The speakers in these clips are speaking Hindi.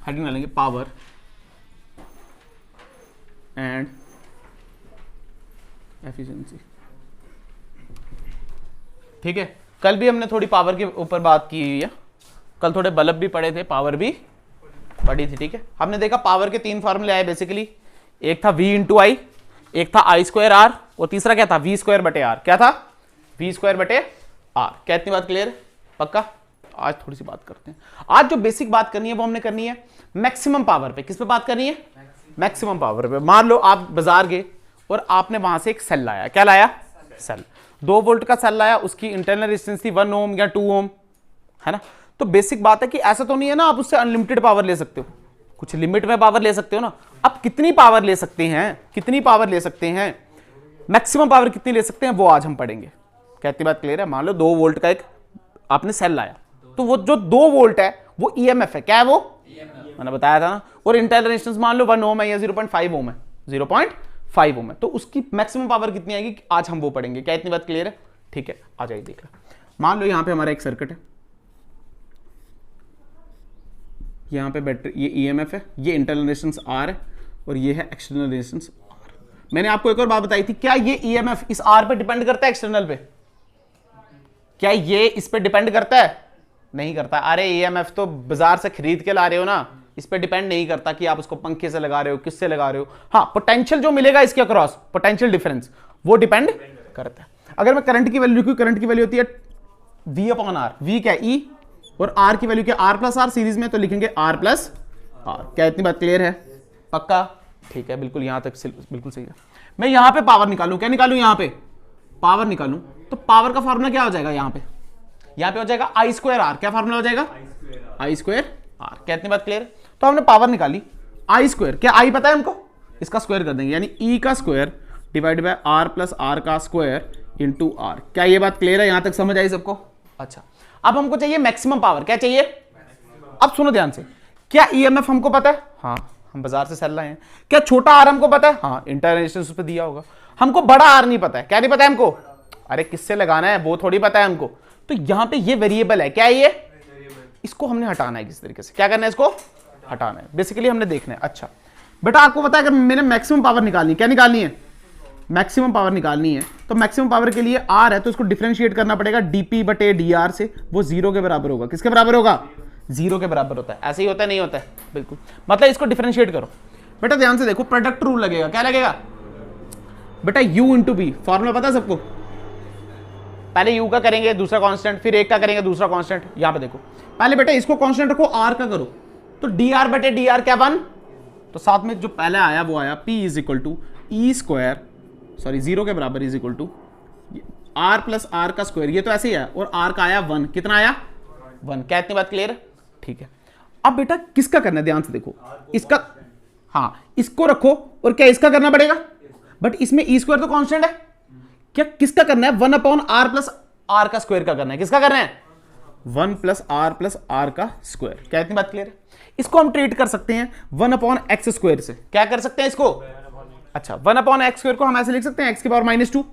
हेडिंग डालेंगे पावर एंड एफिशिएंसी। ठीक है, कल भी हमने थोड़ी पावर के ऊपर बात की हुई है, कल थोड़े बल्ब भी पढ़े थे, पावर भी पढ़ी थी। ठीक है, हमने देखा पावर के 3 फॉर्मूले आए बेसिकली, एक था V इंटू आई, एक था I स्क्वायर R, और तीसरा क्या था V स्क्वायर बटे R। क्या था? V स्क्वायर बटे R। क्या इतनी बात क्लियर है? पक्का? आज थोड़ी सी बात करते हैं। आज जो बेसिक बात करनी है वो हमने करनी है मैक्सिमम पावर पे। किस पे बात करनी है? मैक्सिमम पावर पे। मान लो आप बाजार गए और आपने वहां से एक सेल लाया। क्या लाया? सेल। 2 वोल्ट का सेल लाया, उसकी इंटरनल रेजिस्टेंस थी 1 ओम या 2 ओम, है ना। तो बेसिक बात है कि ऐसा तो नहीं है ना आप उससे अनलिमिटेड पावर ले सकते हो, कुछ लिमिट में पावर ले सकते हो ना। अब कितनी पावर ले सकते हैं, कितनी पावर ले सकते हैं, मैक्सिमम पावर कितनी ले सकते हैं, वो आज हम पढ़ेंगे। कहती बात क्लियर है? मान लो 2 वोल्ट का एक आपने सेल लाया, तो वो जो 2 वोल्ट है वो ईएमएफ है। क्या है वो? मैंने बताया था ना। और इंटरनल रेजिस्टेंस मान लो 1 ओम है या 0.5 ओम है, 0.5 ओम है, तो उसकी मैक्सिमम पावर कितनी आएगी आज हम वो पढ़ेंगे। क्या इतनी बात क्लियर है? ठीक है, आ जाइए देख लो। मान लो यहां पे हमारा एक सर्किट है, यहां पे बैटरी, ये ईएमएफ है, ये इंटरनल रेजिस्टेंस आर है और ये है एक्सटर्नल रेजिस्टेंस आर। मैंने आपको एक और बात बताई थी, क्या ये ईएमएफ इस आर पे डिपेंड करता है एक्सटर्नल पे? क्या ये इस पे डिपेंड करता है? नहीं करता। अरे ईएमएफ तो बाजार से खरीद के ला रहे हो ना, इस पे डिपेंड नहीं करता कि आप उसको पंखे से लगा रहे हो, किससे लगा रहे हो। हाँ, पोटेंशियल जो मिलेगा इसके अक्रॉस, पोटेंशियल डिफरेंस, वो डिपेंड करता है। अगर मैं करंट की वैल्यू लिखूं, करंट की वैल्यू होती है V अपॉन आर। V क्या है? E, और R की वैल्यू क्या? R प्लस आर सीरीज में, तो लिखेंगे R प्लस आर। क्या इतनी बात क्लियर है? पक्का? ठीक है, बिल्कुल यहां तक बिल्कुल सही है। मैं यहां पे पावर निकालूं, क्या निकालूं? यहां पे पावर निकालूं, तो पावर का फॉर्मूला क्या हो जाएगा? यहां पे हो जाएगा I स्क्वायर R। क्या फॉर्मूला हो जाएगा? I square R। क्या इतनी बात क्लियर है? तो हमने पावर निकाली I स्क्वायर, क्या I पता है हमको? इसका स्क्वायर कर देंगे, यानी E का square divide by R plus R का स्क्वायर इंटू R। क्या ये बात क्लियर है? यहां तक समझ आई सबको? अच्छा, अब हमको चाहिए मैक्सिमम पावर। क्या चाहिए? अब सुनो ध्यान से, क्या ईएमएफ हमको पता है? हाँ, हम बाजार से सेल लाए हैं। क्या छोटा आर हमको पता है? हाँ, इंटरनल रेजिस्टेंस उस पे दिया होगा। हमको बड़ा आर नहीं पता है। क्या नहीं पता है हमको? अरे किससे लगाना है वो थोड़ी पता है हमको। तो यहां पे ये वेरिएबल है। क्या है ये? इसको हमने हटाना है किसी तरीके से। क्या करना है? इसको हटाना है, बेसिकली हमने देखना है। अच्छा बेटा, आपको पता है कि मैंने मैक्सिमम पावर निकालनी है। क्या निकालनी है? मैक्सिमम पावर निकालनी है। तो मैक्सिमम पावर के लिए आर है, तो इसको डिफरेंशिएट करना पड़ेगा डीपी बटे डी आर से। वो 0 के बराबर होगा। किसके बराबर होगा? 0 के बराबर होता है। ऐसे ही होता है? नहीं होता है? बिल्कुल। मतलब इसको डिफरेंशिएट करो। बेटा ध्यान से देखो, प्रोडक्ट रूल लगेगा। क्या लगेगा बेटा? U into B. फॉर्मूला पता है सबको? पहले U का करेंगे, दूसरा कांस्टेंट, फिर 1 का करेंगे, दूसरा कांस्टेंट। यहां पे देखो, पहले बेटा इसको कांस्टेंट रखो, R का करो, तो dr बटे dr क्या 1। तो साथ में जो पहले आया वो आया P is equal to E square, sorry 0 के बराबर is equal to R plus R का स्क्वायर। ये तो ऐसे ही है, और R का आया 1। कितना आया? 1। क्या इतनी बात क्लियर है? ठीक है। अब बेटा किसका करना है? ध्यान से देखो, इसका, हाँ इसको रखो, और क्या इसका करना पड़ेगा? बट इसमें E स्क्वायर तो कांस्टेंट है। क्या किसका करना है? 1 अपॉन R प्लस R का स्क्वायर का करना है। किसका करना है? 1 प्लस R का स्क्वायर। क्या इतनी बात क्लियर है? इसको हम ट्रीट कर सकते हैं 1 अपॉन एक्स स्क्वायर से। क्या कर सकते हैं इसको? अच्छा, 1 अपॉन एक्स स्क्वायर को हम ऐसे लिख सकते हैं, x की पावर -2।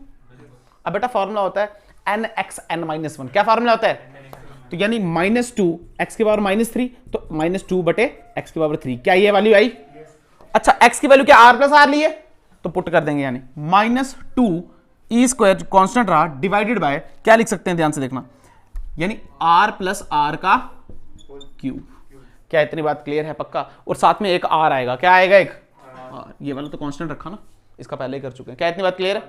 अब बेटा फॉर्मूला होता है nxn-1। क्या फॉर्मूला होता है? तो यानी -2 x की पावर -3, तो -2 बटे x की पावर 3। क्या ये वैल्यू आई? अच्छा, x की वैल्यू क्या R प्लस R ली है, तो पुट कर देंगे, यानी -2 E स्क्वायर कांस्टेंट रहा डिवाइडेड बाय, क्या लिख सकते हैं ध्यान से देखना, यानी R प्लस R का क्यूब। क्या इतनी बात क्लियर है? पक्का। और साथ में एक R आएगा। क्या आएगा? एक R। ये वाला तो कांस्टेंट रखा ना, इसका पहले ही कर चुके हैं। क्या इतनी बात क्लियर है?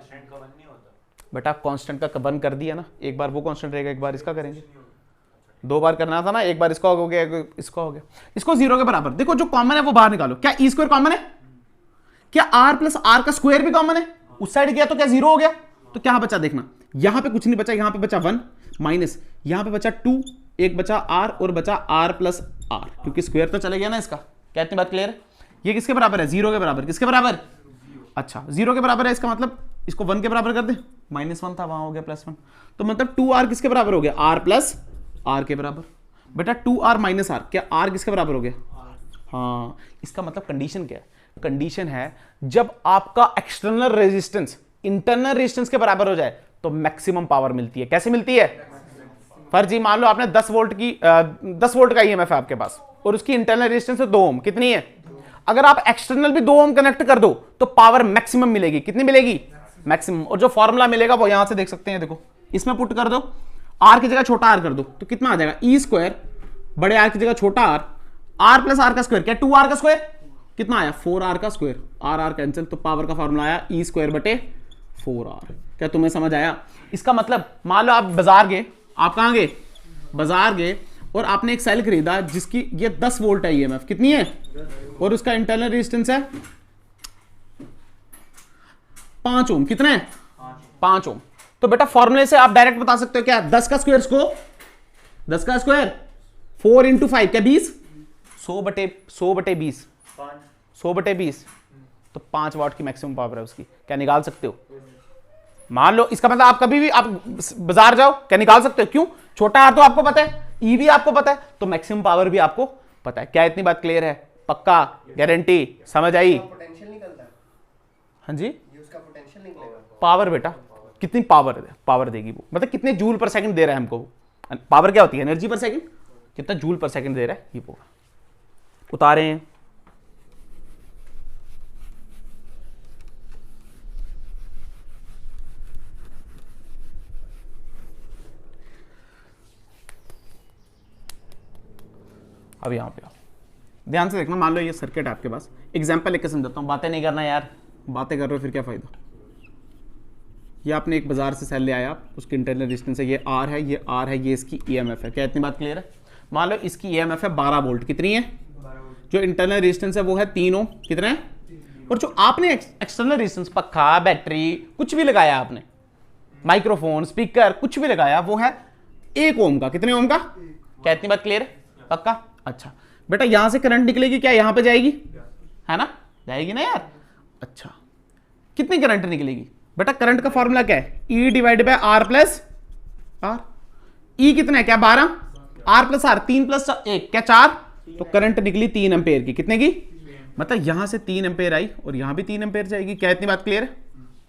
बेटा कांस्टेंट का वन कर दिया ना, एक बार वो कांस्टेंट रहेगा, एक बार इसका करेंगे। 2 बार करना था ना, एक बार इसका हो गया, इसका हो गया। इसको 0 के बराबर, देखो जो कॉमन है वो बाहर निकालो। क्या E स्क्वायर कॉमन है? क्या R प्लस R का स्क्वायर भी कॉमन है? उस साइड गया तो क्या 0 हो गया? तो क्या बचा देखना, यहां पे कुछ नहीं बचा, यहां पे बचा 1 माइनस, यहां पे बचा 2, एक बचा R और बचा R प्लस R, क्योंकि स्क्वायर तो चले गया ना इसका। क्या इतनी बात क्लियर है? ये किसके बराबर है? 0 के बराबर। किसके बराबर? अच्छा 0 के बराबर है, इसका मतलब इसको 1 के बराबर कर दे, -1 था वहां हो गया +1, तो मतलब 2R किसके बराबर हो गया? R प्लस R के बराबर। बेटा 2R माइनस R, क्या R किसके बराबर हो गया? हाँ, इसका मतलब कंडीशन क्या है? कंडीशन है जब आपका एक्सटर्नल रेजिस्टेंस इंटरनल रेजिस्टेंस के बराबर हो जाए तो मैक्सिमम पावर मिलती है। कैसे मिलती है? पर जी मान लो आपने 10 वोल्ट की 10 वोल्ट का ईएमएफ है आपके पास और उसकी इंटरनल रेजिस्टेंस है 2 ओम, कितनी है? अगर आप एक्सटर्नल भी 2 ओम कनेक्ट कर दो तो पावर मैक्सिमम मिलेगी, कितनी मिलेगी? मैक्सिमम। और जो फॉर्मूला मिलेगा वो यहां से देख सकते हैं, देखो इसमें पुट कर दो, आर की जगह छोटा आर कर दो तो कितना आ जाएगा? ई स्क्वायर बड़े आर की जगह छोटा आर, आर प्लस आर का स्क्वायर, क्या 2 आर का स्क्वायर कितना आया? 4 आर का स्क्वायर, आर आर कैंसिल, तो पावर का फॉर्मूला आया ई स्क्वायर बटे 4 आर। क्या तुम्हें समझ आया? इसका मतलब मान लो आप बाजार गए, आप कहां गए? बाजार गए और आपने एक सेल खरीदा जिसकी ये 10 वोल्ट है ईएमएफ, कितनी है? और उसका इंटरनल रेजिस्टेंस है 5 ओम, कितना है? 5 ओम। तो बेटा फॉर्मूले से आप डायरेक्ट बता सकते हो क्या? 10 का स्क्वायर को 10 का स्क्वायर 4 इंटू 5 क्या 20? 100 बटे 20 100 बटे 20 तो 5 वाट की मैक्सिमम पावर है उसकी। क्या निकाल सकते हो? मान लो इसका मतलब आप कभी भी आप बाजार जाओ, क्या निकाल सकते हो? क्यों? छोटा आर तो आपको पता है, ई भी आपको पता है, तो मैक्सिमम पावर भी आपको पता है। क्या इतनी बात क्लियर है? पक्का? गारंटी? समझ आई? पोटेंशियल निकलता है। हाँ जी, ये उसका पोटेंशियल निकलेगा। पावर बेटा कितनी पावर देगी वो, मतलब कितने जूल पर सेकंड दे रहा है हमको। पावर क्या होती है? एनर्जी पर सेकंड, कितना जूल पर सेकंड दे रहा है ये वो उतारे हैं। अब यहां पे आओ, ध्यान से देखना। मान लो ये सर्किट है आपके पास, एग्जांपल लेके समझाता हूं, बातें नहीं करना यार, बातें कर रहे हो फिर क्या फायदा। ये आपने एक बाजार से सेल ले आया, उसकी इंटरनल रेजिस्टेंस है, ये आर है, ये आर है, ये इसकी ईएमएफ है। क्या इतनी बात क्लियर है? मान लो इसकी ईएमएफ है 12 वोल्ट, कितनी है? जो इंटरनल रेजिस्टेंस है वो है 3 ओम, कितना है? और जो आपने एक्सटर्नल रेजिस्टेंस, पक्का, बैटरी, कुछ भी लगाया आपने, माइक्रोफोन, स्पीकर, कुछ भी लगाया, वो है 1 ओम का। कितने ओम का? क्या इतनी बात क्लियर है? पक्का? अच्छा बेटा यहां से करंट निकलेगी, क्या यहां पे जाएगी? है ना, जाएगी ना यार। अच्छा कितनी करंट निकलेगी बेटा? करंट का फॉर्मूला क्या है? E divide by R plus R. E कितना है? क्या 12, आर प्लस आर 3 प्लस 1 क्या 4, तो करंट निकली 3 एम्पेयर की। कितने की? मतलब यहां से 3 एम्पेयर आई और यहां भी 3 एम्पेयर जाएगी। क्या इतनी बात क्लियर है?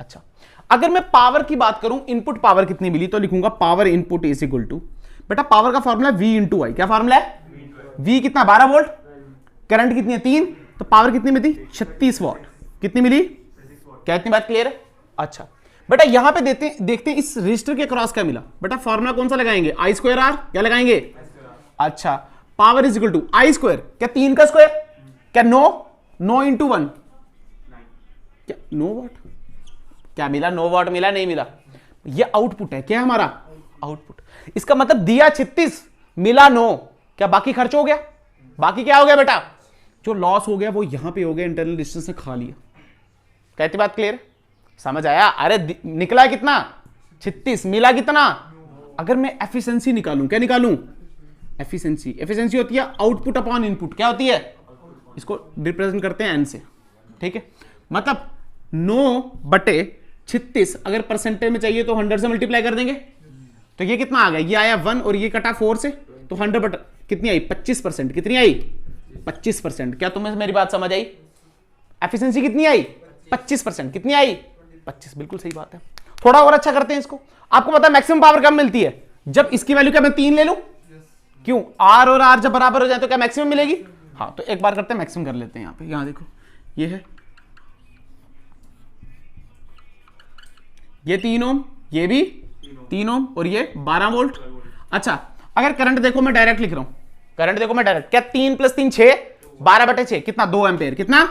अच्छा अगर मैं पावर की बात करूं, इनपुट पावर कितनी मिली, तो लिखूंगा power input is equal to, बेटा पावर का फॉर्मूला V इंटू आई। क्या फॉर्मूला है? V कितना? 12 वोल्ट, करंट कितनी है? 3, तो पावर कितनी मिली? 36 वॉट। कितनी मिली? क्या इतनी बात क्लियर है? अच्छा बेटा यहां पे देखते हैं इस रजिस्टर के क्रॉस क्या मिला। बेटा फॉर्मूला कौन सा लगाएंगे? I square R. क्या लगाएंगे? अच्छा power is equal to I square, क्या 3 का स्क्वायर, क्या 9 इंटू 1 क्या 9 वाट। क्या मिला? 9 वाट मिला, नहीं मिला? ये आउटपुट है, क्या है हमारा? आउटपुट। इसका मतलब दिया 36, मिला 9, क्या बाकी खर्च हो गया? बाकी क्या हो गया बेटा? जो लॉस हो गया वो यहां पे हो गया, इंटरनल रेजिस्टेंस ने खा लिया। कहती बात क्लियर? समझ आया? अरे निकला कितना? 36, मिला कितना? अगर मैं एफिशिएंसी निकालूं, क्या निकालूं? एफिशिएंसी होती है आउटपुट अपॉन इनपुट। क्या होती है? इसको रिप्रेजेंट करते हैं एन से, ठीक है? मतलब 9 बटे 36 अगर परसेंटेज में चाहिए तो 100 से मल्टीप्लाई कर देंगे, तो ये कितना आ गया? ये आया 1 और ये कटा 4 से, तो 100 बटे कितनी आई? 25%। कितनी आई? 25%। क्या तुम्हें मेरी बात समझ आई? एफिशिएंसी कितनी आई? 25%। कितनी आई? 25। बिल्कुल सही बात है। थोड़ा और अच्छा करते हैं इसको। आपको पता है मैक्सिमम पावर कब मिलती है? जब इसकी वैल्यू क्या मैं 3 ले लूं। क्यों? आर और आर जब बराबर हो जाए तो क्या मैक्सिमम मिलेगी? हाँ, तो एक बार करते हैं, मैक्सिमम कर लेते हैं। यहां पे, यहां देखो, ये है, ये 3 ओम, ये भी 3 ओम और ये 12 वोल्ट। अच्छा अगर करंट देखो, मैं डायरेक्ट लिख रहा हूं, करंट देखो मैं डायरेक्ट, क्या 3 + 3 6, 12 बटे 6 कितना? 2 एम्पेयर। कितना?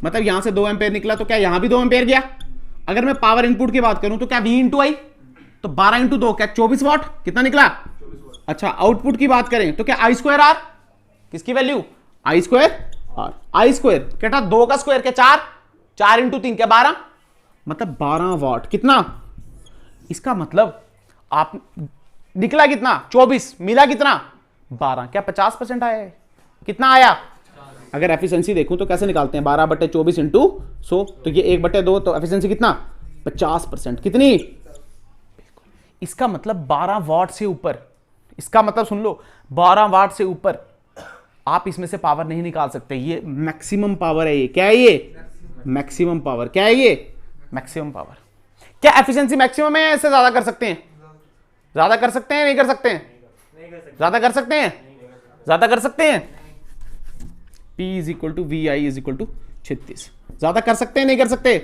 मतलब यहां से 2 एम्पेयर निकला, तो क्या यहां भी 2 एम्पेयर गया? अगर मैं पावर इनपुट की बात करूं तो क्या V इंटू आई, तो 12 इंटू 2 क्या 24 वॉट। कितना निकला? अच्छा आउटपुट की बात करें तो क्या आई स्क्वायर आर, किसकी value? I square R. I square क्या? 2 का स्क्वायर क्या 4, 4 इंटू 3 क्या 12, मतलब 12 वॉट। कितना? इसका मतलब आप निकला कितना? 24, मिला कितना? 12। क्या 50% आया है? कितना आया? अगर एफिशिएंसी देखूं तो कैसे निकालते हैं? 12 बटे 24 इंटू 100, तो ये 1 बटे 2, तो एफिशिएंसी कितना? 50%। कितनी? इसका मतलब 12 वाट से ऊपर, इसका मतलब सुन लो, 12 वाट से ऊपर आप इसमें से पावर नहीं निकाल सकते। ये मैक्सिमम पावर है। ये क्या है? ये मैक्सिमम पावर। क्या है ये? Maximum power. क्या एफिशिएंसी मैक्सिमम है? इससे ज्यादा कर सकते हैं? ज्यादा कर सकते हैं, नहीं कर सकते हैं? ज्यादा कर सकते हैं, ज्यादा कर सकते हैं। P is equal to V I is equal to 36। ज्यादा कर सकते हैं नहीं कर सकते?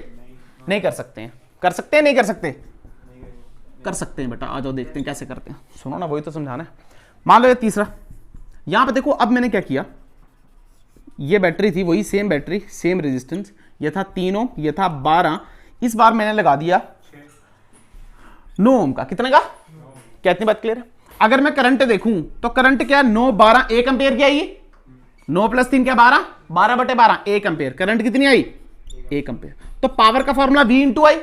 नहीं कर सकते हैं। कर सकते हैं नहीं कर सकते? कर सकते हैं बेटा, आ जाओ देखते हैं कैसे करते हैं। सुनो ना, वही तो समझाना है। मान लो ये तीसरा, यहां पे देखो, अब मैंने क्या किया, ये बैटरी थी वही सेम बैटरी सेम रेजिस्टेंस, ये था 3 ओम, ये था 12, इस बार मैंने लगा दिया 9 ओम का। कितने का? क्या इतनी बात क्लियर है? अगर मैं करंट देखूं तो करंट क्या, 9 12 1 एम्पेयर क्या, ये 9 + 3 क्या 12, 12/12 1 एम्पेयर। करंट कितनी आई? 1 एम्पेयर। तो पावर का फॉर्मूला V × I,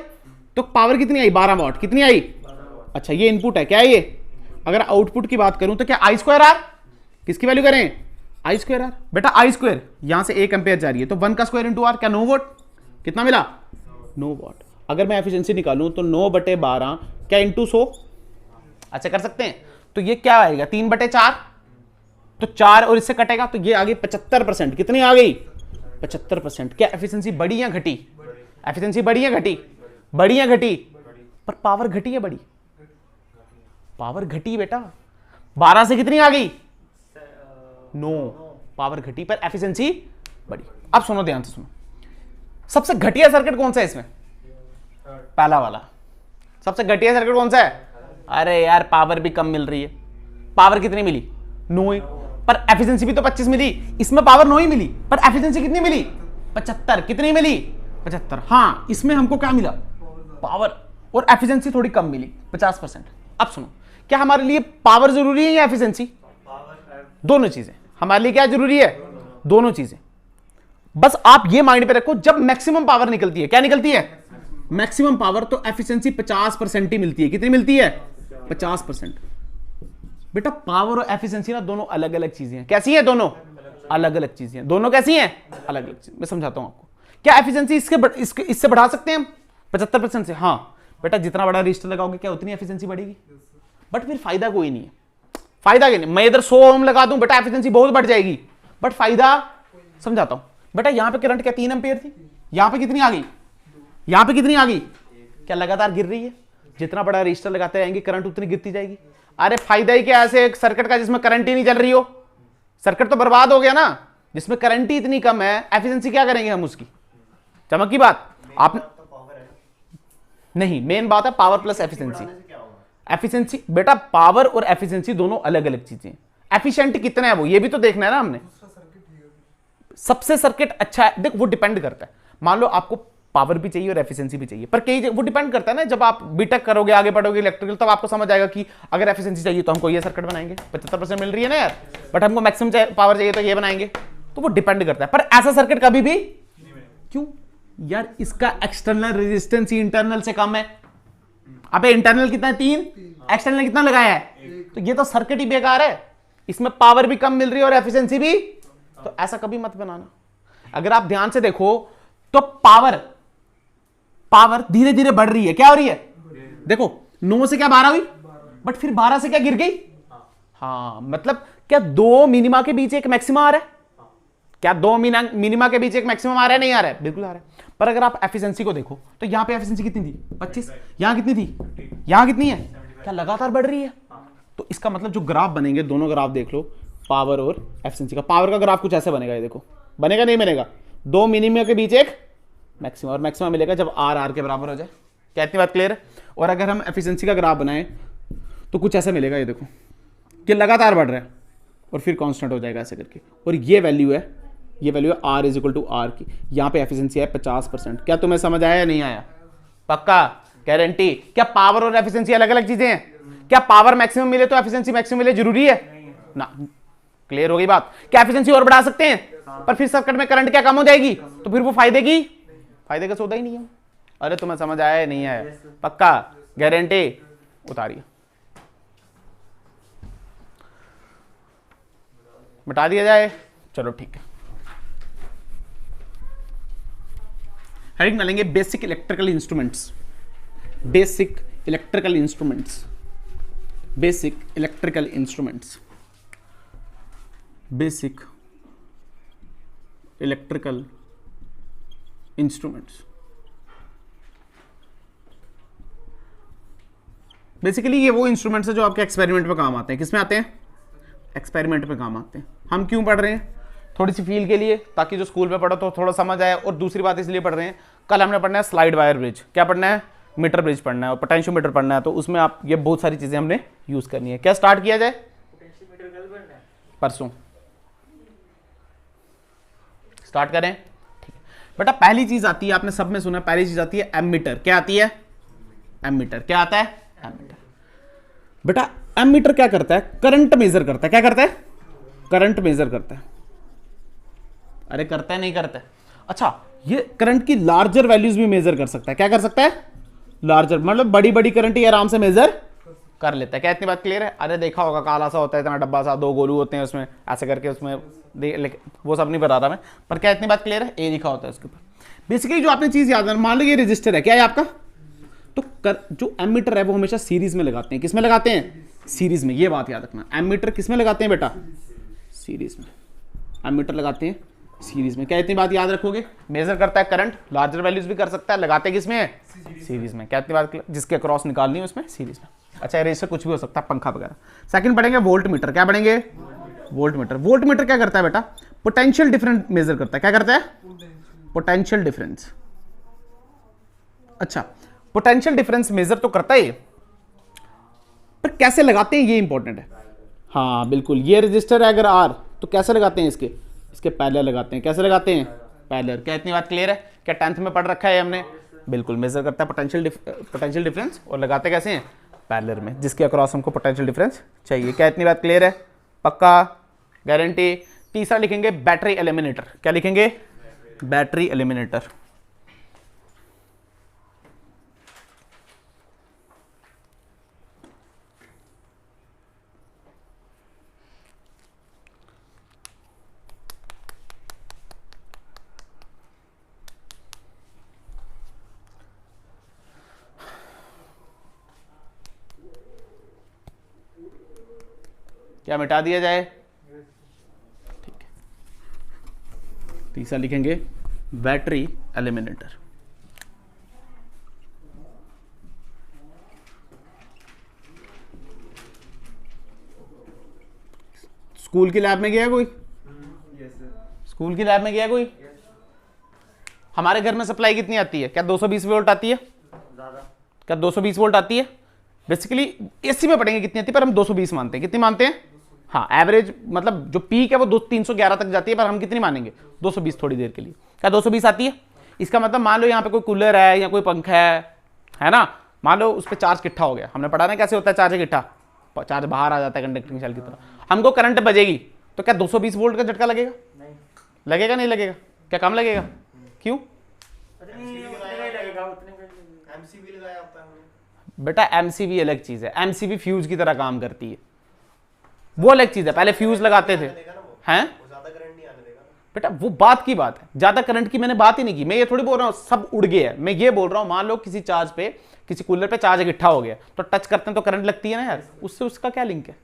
तो पावर कितनी आई? 12 वाट। कितनी आई? अच्छा, ये इनपुट है क्या? ये अगर आउटपुट की बात करूं तो क्या I²R, किसकी वैल्यू करें? I²R। बेटा I², यहां से 1 एम्पेयर जा रही है तो 1 का स्क्वायर × R, क्या 9 वाट। कितना मिला? 9 वाट। अगर मैं एफिशिएंसी निकालूं तो 9/12 क्या × 100। अच्छा, कर सकते हैं। तो ये क्या आएगा? 3/4, तो 4 और इससे कटेगा तो ये आ गई 75%। कितनी आ गई? 75%। क्या एफिशिएंसी बढ़ी या घटी? एफिशिएंसी बढ़ी या घटी? बढ़ी या घटी? पर पावर घटी है बढ़ी? पावर घटी बेटा। 12 से कितनी आ गई? 9। पावर घटी पर एफिशिएंसी बढ़ी। अब सुनो, ध्यान से सुनो, सबसे घटिया सर्किट कौन सा है इसमें? पहला वाला। सबसे घटिया सर्किट कौन सा है? अरे यार, पावर भी कम मिल रही है। पावर कितनी मिली? 9 ही, पर एफिशिएंसी भी तो 25 मिली। इसमें पावर 9 ही मिली पर एफिशिएंसी कितनी मिली? 75। कितनी मिली? 75। हाँ, इसमें हमको क्या मिला? पावर, और एफिशिएंसी थोड़ी कम मिली, 50%। अब सुनो, क्या हमारे लिए पावर जरूरी है या एफिशिएंसी? दोनों चीजें हमारे लिए क्या जरूरी है? दोनों चीजें। बस आप ये माइंड पे रखो, जब मैक्सिमम पावर निकलती है, क्या निकलती है? मैक्सिमम पावर, तो एफिशिएंसी 50% ही मिलती है। कितनी मिलती है? 50%। बेटा पावर और एफिशिएंसी ना दोनों अलग अलग चीजें हैं। कैसी हैं दोनों? अलग अलग चीजें हैं। दोनों कैसी हैं? अलग अलग चीजें। मैं समझाता हूं आपको। क्या एफिशिएंसी इससे बढ़ा सकते हैं हम 75% से? हाँ बेटा, जितना बड़ा रजिस्टर लगाओगे क्या उतनी एफिशिएंसी बढ़ेगी, बट फिर फायदा कोई नहीं है। फायदा क्या नहीं, मैं इधर 100 ओम लगा दूं बेटा, एफिशिएंसी बहुत बढ़ जाएगी, बट फायदा समझाता हूं। बेटा यहां पे करंट क्या 3 एम्पियर थी, यहां पे कितनी आ गई? यहां पे कितनी आ गई? क्या लगातार गिर रही है? जितना बड़ा रजिस्टर लगाते रहेंगे करंट उतनी गिरती जाएगी। अरे फायदा ही क्या ऐसे एक सर्किट का जिसमें करंट ही नहीं चल रही हो? सर्किट तो बर्बाद हो गया ना। जिसमें करंट ही इतनी कम है, एफिशिएंसी क्या करेंगे हम उसकी? चमक की बात। आप नहीं, मेन बात है पावर प्लस एफिशिएंसी। एफिशिएंसी बेटा, पावर और एफिशिएंसी दोनों अलग अलग चीजें। एफिशिएंट कितना है वो ये भी तो देखना है ना हमने। सबसे सर्किट अच्छा है, देख वो डिपेंड करता है। मान लो आपको पावर भी चाहिए और एफिशिएंसी भी चाहिए, पर कई वो डिपेंड करता है ना, जब आप बीटेक करोगे, आगे बढ़ोगे इलेक्ट्रिकल, तब आपको समझ आएगा कि अगर एफिशिएंसी चाहिए तो हमको ये सर्किट बनाएंगे, 75% मिल रही है ना यार, बट हमको मैक्सिमम पावर चाहिए तो ये बनाएंगे। तो वो डिपेंड करता है, पर ऐसा सर्किट कभी भी क्यों यार, इसका एक्सटर्नल रेजिस्टेंस ही इंटरनल से कम है। अबे इंटरनल कितना है? 3। एक्सटर्नल कितना लगाया है? तो ये तो सर्किट ही बेकार है। इसमें पावर भी कम मिल रही है और एफिशिएंसी भी, तो ऐसा कभी मत बनाना। अगर आप ध्यान से देखो तो पावर धीरे धीरे बढ़ रही है। क्या हो रही है? देखो 9 से क्या 12 हुई, बट फिर 12 से क्या गिर गई? हाँ, मतलब क्या 2 मिनिमा के बीच एक मैक्सिमा आ रहा है? क्या 2 मिनिमा के बीच एक मैक्सिमम आ रहा है? नहीं आ रहा है, बिल्कुल आ रहा है। पर अगर आप एफिशिएंसी को देखो तो यहां पे एफिशिएंसी कितनी थी? 25। यहां कितनी थी? यहां कितनी है? क्या लगातार बढ़ रही है? तो इसका मतलब जो ग्राफ बनेंगे, दोनों ग्राफ देख लो, पावर और एफिशिएंसी का। पावर का ग्राफ कुछ ऐसे बनेगा, ये देखो, बनेगा नहीं बनेगा? 2 मिनिमा के बीच एक मैक्सिमम, और मैक्सिमम मिलेगा जब आर के बराबर हो जाए। क्या इतनी बात क्लियर है? और अगर हम एफिशिएंसी का ग्राफ बनाएं तो कुछ ऐसा मिलेगा, ये देखो कि लगातार बढ़ रहा है और फिर कांस्टेंट हो जाएगा ऐसे करके। और ये वैल्यू है R = R की। यहाँ पे एफिशिएंसी है 50%। क्या तुम्हें समझ आया या नहीं आया? पक्का? गारंटी? क्या पावर और एफिशिएंसी अलग अलग चीजें हैं? क्या पावर मैक्सिमम मिले तो एफिशिएंसी मैक्सिमम मिले जरूरी है ना? क्लियर हो गई बात? क्या एफिशिएंसी और बढ़ा सकते हैं, पर फिर सर्किट में करंट क्या कम हो जाएगी, तो फिर वो फायदे का सौदा ही नहीं है। अरे तुम्हें समझ आया या नहीं आया? पक्का? गारंटी? उतारिए, मिटा दिया जाए। चलो ठीक है। हेडिंग डालेंगे basic electrical instruments. Basic electrical instruments. Basic electrical instruments. Basic electrical instruments. Basically ये वो इंस्ट्रूमेंट्स है जो आपके एक्सपेरिमेंट में काम आते हैं। किसमें आते हैं? एक्सपेरिमेंट में काम आते हैं। हम क्यों पढ़ रहे हैं? थोड़ी सी फील के लिए, ताकि जो स्कूल में पढ़ो तो थोड़ा समझ आए। और दूसरी बात इसलिए पढ़ रहे हैं, कल हमने पढ़ना है स्लाइड वायर ब्रिज। क्या पढ़ना है? मीटर ब्रिज पढ़ना है और पोटेंशियोमीटर पढ़ना है। तो उसमें आप ये बहुत सारी चीजें हमने यूज करनी है। क्या स्टार्ट किया जाए? परसों स्टार्ट करें? ठीक है बेटा, पहली चीज आती है, आपने सब में सुना, पहली चीज आती है एमीटर। क्या आती है? एमीटर। क्या आता है? एमीटर। बेटा एमीटर क्या करता है? करंट मेजर करता है। क्या करता है? करंट मेजर करता है। अरे करता है नहीं करता है? अच्छा, ये करंट की लार्जर वैल्यूज भी मेजर कर सकता है। क्या कर सकता है? लार्जर, मतलब बड़ी बड़ी करंट ये आराम से मेजर कर लेता है। क्या इतनी बात क्लियर है? अरे देखा होगा काला सा होता है, इतना डब्बा सा, 2 गोलू होते हैं उसमें, ऐसे करके उसमें वो सब नहीं बता रहा मैं, पर क्या इतनी बात क्लियर है? ए लिखा होता है उसके ऊपर। बेसिकली जो आपने चीज याद है, मान लो ये रजिस्टर है, क्या है आपका? तो जो एमीटर है वो हमेशा सीरीज में लगाते हैं। किसमें लगाते हैं? सीरीज में। ये बात याद रखना, एमीटर किसमें लगाते हैं बेटा? सीरीज में। एमीटर लगाते हैं सीरीज में। क्या इतनी बात याद रखोगे? मेजर करता है करंट, लार्जर वैल्यूज भी कर सकता है, लगाते किसमें है? सीरीज में। क्या इतनी बात? जिसके क्रॉस निकालनी है उसमें सीरीज में। अच्छा, रजिस्टर कुछ भी हो सकता है, पंखा वगैरह। सेकंड पढ़ेंगे वोल्ट मीटर। क्या पढ़ेंगे? Volt meter. वोल्ट मीटर क्या करता है बेटा? पोटेंशियल डिफरेंस मेजर करता है। क्या करता है? Potential difference. अच्छा, पोटेंशियल डिफरेंस मेजर तो करता है, पर कैसे लगाते हैं ये इंपॉर्टेंट है। हाँ बिल्कुल, ये रजिस्टर है अगर आर, तो कैसे लगाते हैं? इसके पैरेलल लगाते हैं। कैसे लगाते हैं? पैरेलल। क्या इतनी बात क्लियर है? क्या 10th में पढ़ रखा है हमने? बिल्कुल, मेजर करता है पोटेंशियल डिफरेंस, और लगाते कैसे हैं? पैरेलल में, जिसके अक्रॉस हमको पोटेंशियल डिफरेंस चाहिए। क्या इतनी बात क्लियर है? पक्का? गारंटी? तीसरा लिखेंगे बैटरी एलिमिनेटर। क्या लिखेंगे? Battery eliminator. क्या मिटा दिया जाए? ठीक है, तीसरा लिखेंगे बैटरी एलिमिनेटर। स्कूल की लैब में गया कोई? स्कूल की लैब में गया कोई? हमारे घर में सप्लाई कितनी आती है? क्या 220 वोल्ट आती है? क्या 220 वोल्ट आती है? बेसिकली एसी में पढ़ेंगे कितनी आती है, पर हम 220 मानते हैं। कितनी मानते हैं? हाँ, एवरेज मतलब जो पीक है वो 311 तक जाती है, पर हम कितनी मानेंगे? 220 थोड़ी देर के लिए। क्या 220 आती है? इसका मतलब मान लो यहाँ पे कोई कूलर है या कोई पंखा है ना, मान लो उस पर चार्ज इकट्ठा हो गया। हमने पढ़ा ना कैसे होता है चार्ज इकट्ठा, चार्ज बाहर आ जाता है कंडक्टिंग सेल की तरह। हमको करंट बजेगी, तो क्या 220 वोल्ट का झटका लगेगा? नहीं लगेगा। नहीं लगेगा? क्या कम लगेगा? क्यों? बेटा एमसीबी अलग चीज है, एमसीबी फ्यूज की तरह काम करती है, वो अलग चीज है। पहले फ्यूज लगाते थे, हैं? बेटा वो बात की बात है, ज्यादा करंट की मैंने बात ही नहीं की। मैं ये थोड़ी बोल रहा हूँ सब उड़ गया है, मैं ये बोल रहा हूँ मान लो किसी चार्ज पे, किसी कूलर पे चार्ज इकट्ठा हो गया, तो टच करते हैं तो करंट लगती है ना यार, उससे उसका क्या लिंक है?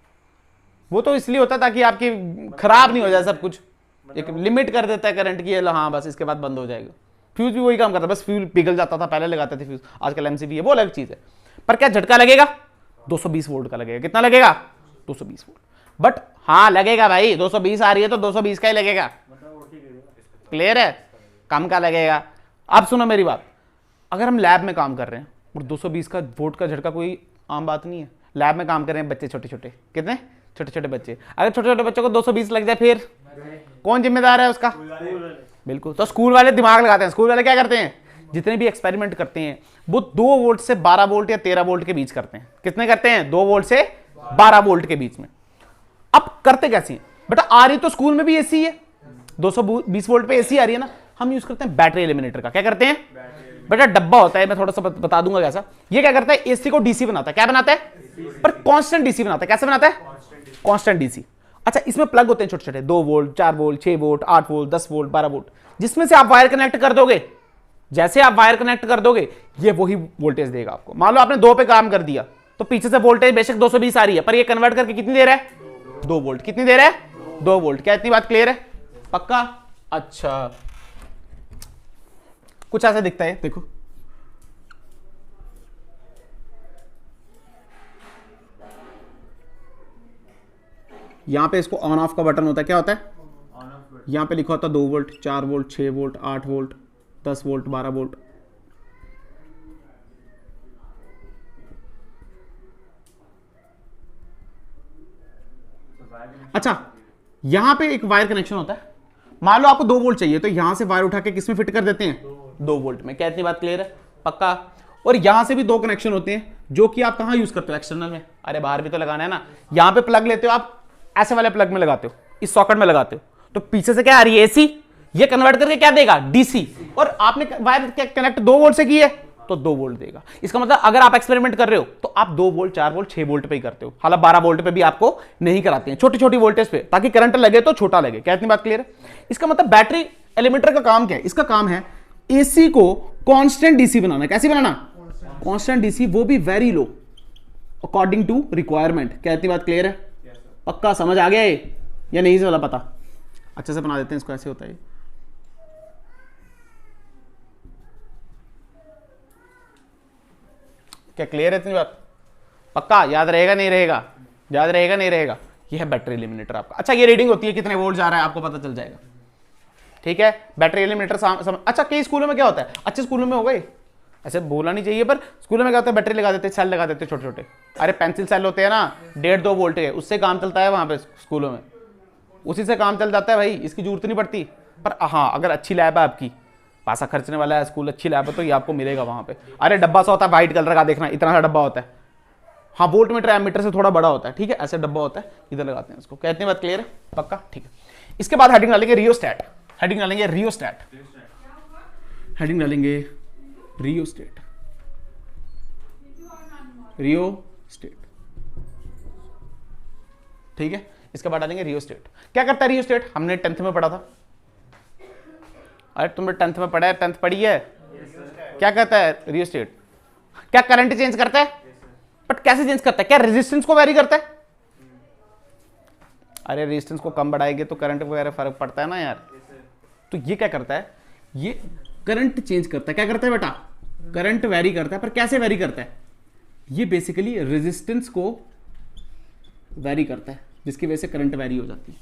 वो तो इसलिए होता है ताकि आपकी खराब नहीं हो जाए सब कुछ, एक लिमिट कर देता है करंट की, हाँ बस इसके बाद बंद हो जाएगा। फ्यूज भी वही काम करता है, बस फ्यूज पिघल जाता था पहले, लगाते थे फ्यूज, आजकल एमसीबी है, वो अलग चीज है। पर क्या झटका लगेगा? 220 वोल्ट का लगेगा। कितना लगेगा? 220 वोल्ट। बट हाँ लगेगा भाई, 220 आ रही है तो 220 का ही लगेगा। क्लियर है? कम का लगेगा। अब सुनो मेरी बात, अगर हम लैब में काम कर रहे हैं और 220 का वोल्ट का झटका कोई आम बात नहीं है। लैब में काम कर रहे हैं बच्चे छोटे छोटे, कितने छोटे छोटे बच्चे, अगर छोटे छोटे बच्चों को 220 लग जाए फिर कौन जिम्मेदार है उसका? बिल्कुल। तो स्कूल वाले दिमाग लगाते हैं। स्कूल वाले क्या करते हैं? जितने भी एक्सपेरिमेंट करते हैं वो 2 वोल्ट से 12 वोल्ट या 13 वोल्ट के बीच करते हैं। कितने करते हैं? 2 वोल्ट से 12 वोल्ट के बीच में। अब करते कैसे हैं बेटा? आ रही तो स्कूल में भी एसी है, 220 वोल्ट पे एसी आ रही है ना, हम यूज करते हैं बैटरी एलिमिनेटर का। क्या करते हैं बेटा? डब्बा होता है, मैं थोड़ा सा बता दूंगा कैसा। ये क्या करता है? एसी को डीसी बनाता है। क्या बनाता है? पर कांस्टेंट डीसी बनाता है। कैसे बनाता है? Constant DC. अच्छा, इसमें प्लग होते हैं छोटे छोटे, 2 volt, 4 volt, 6 volt, 8 volt, 10 volt, 12 volt, जिसमें से आप वायर कनेक्ट कर दोगे। जैसे आप वायर कनेक्ट कर दोगे ये वही वोल्टेज देगा आपको। मान लो आपने 2 पे काम कर दिया तो पीछे से वोल्टेज बेशक 220 आ रही है, पर ये कन्वर्ट करके कितनी दे रहा है? 2 वोल्ट। कितनी दे रहा है? 2 वोल्ट। क्या इतनी बात क्लियर है? पक्का? अच्छा, कुछ ऐसा दिखता है, देखो यहाँ पे इसको ऑन ऑफ का बटन होता है, क्या होता है? यहाँ पे लिखा होता है 2 volt, 4 volt, 6 volt, 8 volt, 10 volt, 12 volt. अच्छा, यहां पे एक वायर कनेक्शन होता है। मान लो आपको 2 वोल्ट चाहिए तो यहां से वायर उठा के किस में फिट कर देते हैं? 2 वोल्ट में। क्या इतनी बात क्लियर है? पक्का। और यहां से भी 2 कनेक्शन होते हैं जो कि आप कहां यूज करते हो? एक्सटर्नल में। अरे बाहर भी तो लगाना है ना। यहां पे प्लग लेते हो आप, ऐसे वाले प्लग में लगाते हो, इस सॉकेट में लगाते हो, तो पीछे से क्या आ रही है? एसी। ये कन्वर्ट करके क्या देगा? डीसी। और आपने वायर कनेक्ट 2 वोल्ट से की है तो 2 वोल्ट देगा। इसका मतलब अगर आप एक्सपेरिमेंट कर रहे हो तो आप 2 वोल्ट, 4 वोल्ट, 6 वोल्ट पे ही करते हो। हालांकि 12 वोल्ट पे भी आपको नहीं कराते हैं, छोटी छोटी वोल्टेज पे, ताकि करंट लगे तो छोटा लगे। क्या इतनी बात क्लियर है? इसका मतलब बैटरी एलिमेंटर का काम क्या है? इसका काम है एसी को कांस्टेंट डीसी बनाना। कैसी बनाना? कांस्टेंट डीसी, वो भी very low, according to requirement. क्या इतनी बात क्लियर है? पक्का समझ आ गया ये या नहीं से वाला पता? अच्छे से बना देते हैं इसको। ऐसे होता है, क्या क्लियर है इतनी बात? पक्का याद रहेगा नहीं रहेगा? याद रहेगा नहीं रहेगा? ये है बैटरी एलिमिनेटर आपका। अच्छा, ये रीडिंग होती है कितने वोल्ट जा रहा है आपको पता चल जाएगा। ठीक है, बैटरी एलिमिनेटर अच्छा, कई स्कूलों में क्या होता है, अच्छे स्कूलों में होगा ये, ऐसे बोलना नहीं चाहिए, पर स्कूलों में क्या होता है, बैटरी लगा देते हैं, सेल लगा देते हैं छोटे छोटे। अरे पेंसिल सेल होते हैं ना, 1.5-2 वोल्ट के, उससे काम चलता है वहां पे स्कूलों में, उसी से काम चल जाता है भाई, इसकी जरूरत नहीं पड़ती। पर हाँ, अगर अच्छी लैब है आपकी, पैसा खर्चने वाला है स्कूल, अच्छी लैब है, तो ये आपको मिलेगा वहां पे। अरे डब्बा सा होता है व्हाइट कलर का, देखना इतना सा डब्बा होता है। हाँ, वोल्ट मीटर एमीटर से थोड़ा बड़ा होता है, ठीक है, ऐसे डब्बा होता है, इधर लगाते हैं इसको। क्या इतनी बात क्लियर है? पक्का, ठीक है। इसके बाद हेडिंग डालेंगे रियोस्टेट। हेडिंग डालेंगे रियोस्टेट। हेडिंग डालेंगे रियोस्टेट। रियोस्टेट, ठीक है। इसके बाद डालेंगे रियोस्टेट। क्या करता है रियोस्टेट? हमने 10th में पढ़ा था। अरे तुमने 10th में पढ़ा है, 10th पढ़ी है? क्या कहता है रियोस्टेट? क्या करंट चेंज करता है? बट कैसे चेंज करता है? क्या रेजिस्टेंस को वेरी करता है? अरे रेजिस्टेंस को कम बढ़ाएंगे तो करंट वगैरह फर्क पड़ता है ना यार। तो ये क्या करता है? ये करंट चेंज करता है। क्या करता है बेटा? करंट वेरी करता है। पर कैसे वेरी करता है? ये बेसिकली रेजिस्टेंस को वेरी करता है, जिसकी वजह से करंट वेरी हो जाती है।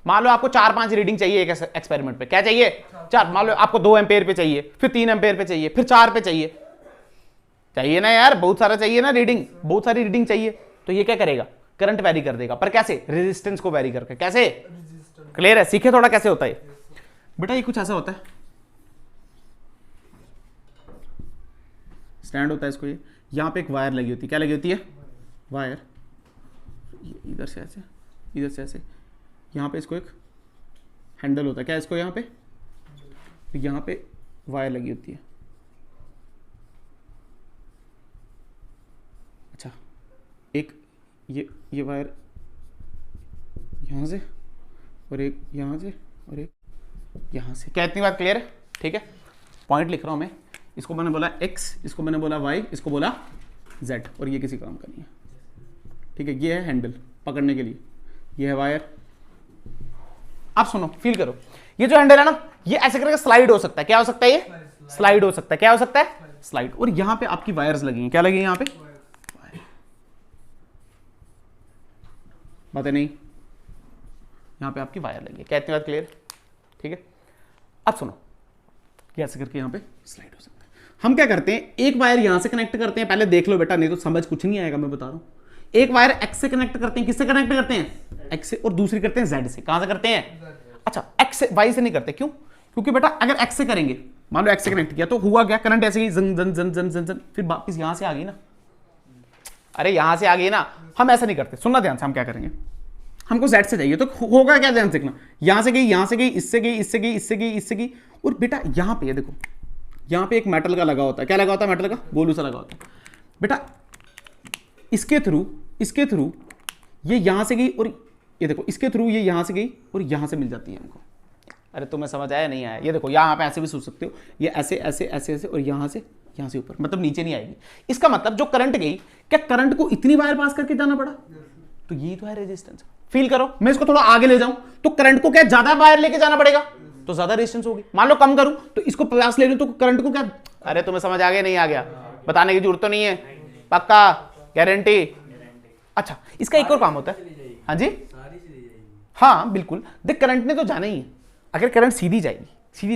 मान लो आपको 4-5 रीडिंग चाहिए एक एक्सपेरिमेंट पे। क्या चाहिए? 4। मान लो आपको 2 एम्पेयर पे चाहिए, फिर 3 एम्पेयर पे चाहिए, फिर 4 पे चाहिए ना यार, बहुत सारा चाहिए ना रीडिंग, बहुत सारी रीडिंग चाहिए। तो ये क्या करेगा? करंट वेरी कर देगा। पर कैसे? रेजिस्टेंस को वेरी करके। कैसे? क्लियर है? सीखे थोड़ा कैसे होता है बेटा। ये कुछ ऐसा होता है, स्टैंड होता है इसको, ये यहां पे एक वायर लगी होती है। क्या लगी होती है? वायर। इधर से ऐसे, इधर से ऐसे, यहाँ पे इसको एक हैंडल होता है। क्या इसको? यहाँ पे, यहाँ पे वायर लगी होती है। अच्छा, एक ये वायर यहाँ से, और एक यहाँ से, और एक यहाँ से। क्या इतनी बात क्लियर है? ठीक है, पॉइंट लिख रहा हूँ मैं। इसको मैंने बोला x, इसको मैंने बोला y, इसको बोला z, और ये किसी काम का नहीं है। ठीक है, ये है हैंडल पकड़ने के लिए, ये है वायर। आप सुनो, फील करो, ये जो हैंडल है ना, ये ऐसे करके स्लाइड हो सकता है। क्या हो सकता है? ये स्लाइड हो सकता है। क्या हो सकता है? स्लाइड। और यहां पे आपकी वायर्स लगी हैं। क्या लगी है यहां पे? बात है नहीं, यहां पे आपकी वायर लगी है। क्या इतनी बात क्लियर? ठीक है, अब सुनो, ये ऐसे करके यहां पे स्लाइड हो सकता है। हम क्या करते हैं, एक वायर यहां से कनेक्ट करते हैं। पहले देख लो बेटा, नहीं तो समझ कुछ नहीं आएगा, मैं बता रहा हूं। एक वायर x से कनेक्ट करते हैं। किससे कनेक्ट करते हैं? x से। और दूसरी करते हैं z से। कहां से करते हैं? अच्छा, x से, y से नहीं करते। क्यों? क्योंकि बेटा अगर x से करेंगे, मान लो x से कनेक्ट किया, तो हुआ क्या? करंट ऐसे ही जन जन जन जन जन जन, फिर वापस यहां से आ गई ना। अरे यहां से आ गई ना। हम ऐसा नहीं करते, सुनना ध्यान से। हम क्या करेंगे, हमको z से चाहिए, तो होगा क्या? ध्यान से देखना, यहां से गई, यहां से गई, इससे गई, इससे गई, इससे गई, इससे गई। और बेटा यहां पे देखो, यहां पे एक मेटल का लगा होता है। क्या लगा होता है? मेटल का गोलू सा लगा होता है बेटा। इसके थ्रू ये यहां से गई, और ये देखो इसके थ्रू ये यहां से गई और यहां से मिल जाती है हमको। अरे तुम्हें समझ आया नहीं आया? ये देखो, यहां पे ऐसे भी सोच सकते हो, ये ऐसे ऐसे ऐसे ऐसे, और यहां से ऊपर, मतलब नीचे नहीं आएगी। इसका मतलब जो करंट गई, क्या करंट को इतनी वायर पास करके जाना पड़ा? तो ये तो है रेजिस्टेंस। फील करो, मैं इसको थोड़ा आगे ले जाऊं तो करंट को क्या ज्यादा वायर लेके जाना पड़ेगा, तो ज्यादा रेजिस्टेंस होगी। मान लो कम करूं तो इसको 50 ले लूं, तो करंट को क्या? अरे तुम्हें समझ आ गया नहीं आ गया? बताने की जरूरत तो नहीं है, पक्का गारंटी। अच्छा, इसका एक और काम होता है। हाँ जी, हाँ बिल्कुल, देख करंट ने तो जाना ही है। अगर करंट सीधी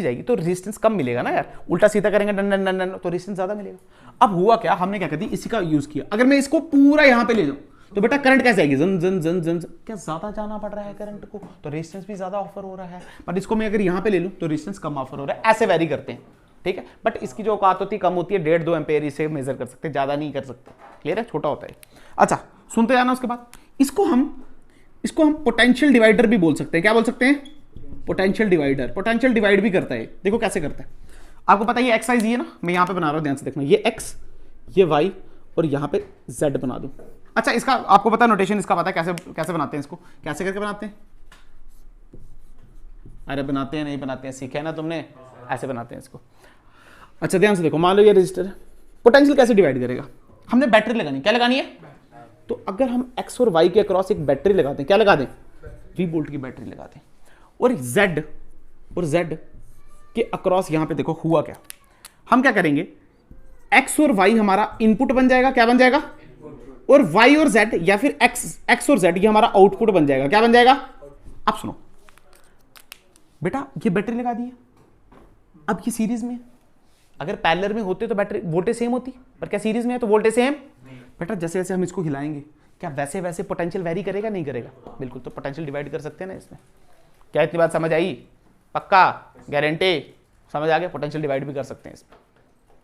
जाएगी तो रेजिस्टेंस कम मिलेगा ना यार, उल्टा सीधा करेंगे डन डन डन डन तो रेजिस्टेंस ज्यादा मिलेगा। अब हुआ क्या, हमने क्या कर दी, इसी का यूज किया। अगर मैं इसको पूरा यहां पे ले जाऊं तो बेटा करंट कैसे आएगी, जन जन जन जन, क्या ज्यादा जाना पड़ रहा है करंट को, तो रेजिस्टेंस भी ज्यादा ऑफर हो रहा है। बट इसको मैं अगर यहां पे ले लूं तो रेजिस्टेंस कम ऑफर हो रहा है। ऐसे वैरी करते हैं, ठीक है। बट इसकी जो औकात होती है कम होती है, 1.5-2 एम्पेयर इसे मेजर कर सकते हैं, ज्यादा नहीं कर सकते। क्लियर है, छोटा होता है। अच्छा सुनते जाना। उसके बाद इसको हम पोटेंशियल डिवाइडर भी बोल सकते हैं। क्या बोल सकते हैं, पोटेंशियल डिवाइडर। पोटेंशियल डिवाइड भी करता है, देखो कैसे करता है। आपको पता है ये एक्स है ना, मैं यहां पे बना रहा हूं, ध्यान से देखना, ये एक्स, ये वाई और यहां पे जेड बना दूं। अच्छा इसका आपको पता है नोटेशन, इसका पता है कैसे कैसे बनाते हैं, इसको कैसे करके बनाते हैं। अरे बनाते हैं नहीं बनाते हैं, सीखा है ना तुमने, ऐसे बनाते हैं इसको। अच्छा ध्यान से देखो, मान लो ये रजिस्टर है, पोटेंशियल कैसे डिवाइड करेगा, हमने बैटरी लगानी, क्या लगानी है, तो अगर हम एक्स और वाई के अक्रॉस एक बैटरी लगाते हैं, क्या लगा दें, 3 वोल्ट की बैटरी लगा दें, और जेड के अक्रॉस यहां पे देखो हुआ क्या, हम क्या करेंगे, एक्स और वाई हमारा इनपुट बन जाएगा, क्या बन जाएगा, और वाई और जेड या फिर एक्स और जेड ये हमारा आउटपुट बन जाएगा, क्या बन जाएगा। अब सुनो बेटा, ये बैटरी लगा दी है, अब ये सीरीज में, अगर पैरेलल में होते तो बैटरी वोल्टेज सेम होती, पर क्या सीरीज में है तो वोल्टेज सेम। बेटा जैसे जैसे हम इसको हिलाएंगे क्या वैसे वैसे पोटेंशियल वेरी करेगा, नहीं करेगा, बिल्कुल। तो पोटेंशियल डिवाइड कर सकते हैं ना इसमें। क्या इतनी बात समझ आई, पक्का, गारंटी, समझ आ गया, पोटेंशियल डिवाइड भी कर सकते हैं इसमें।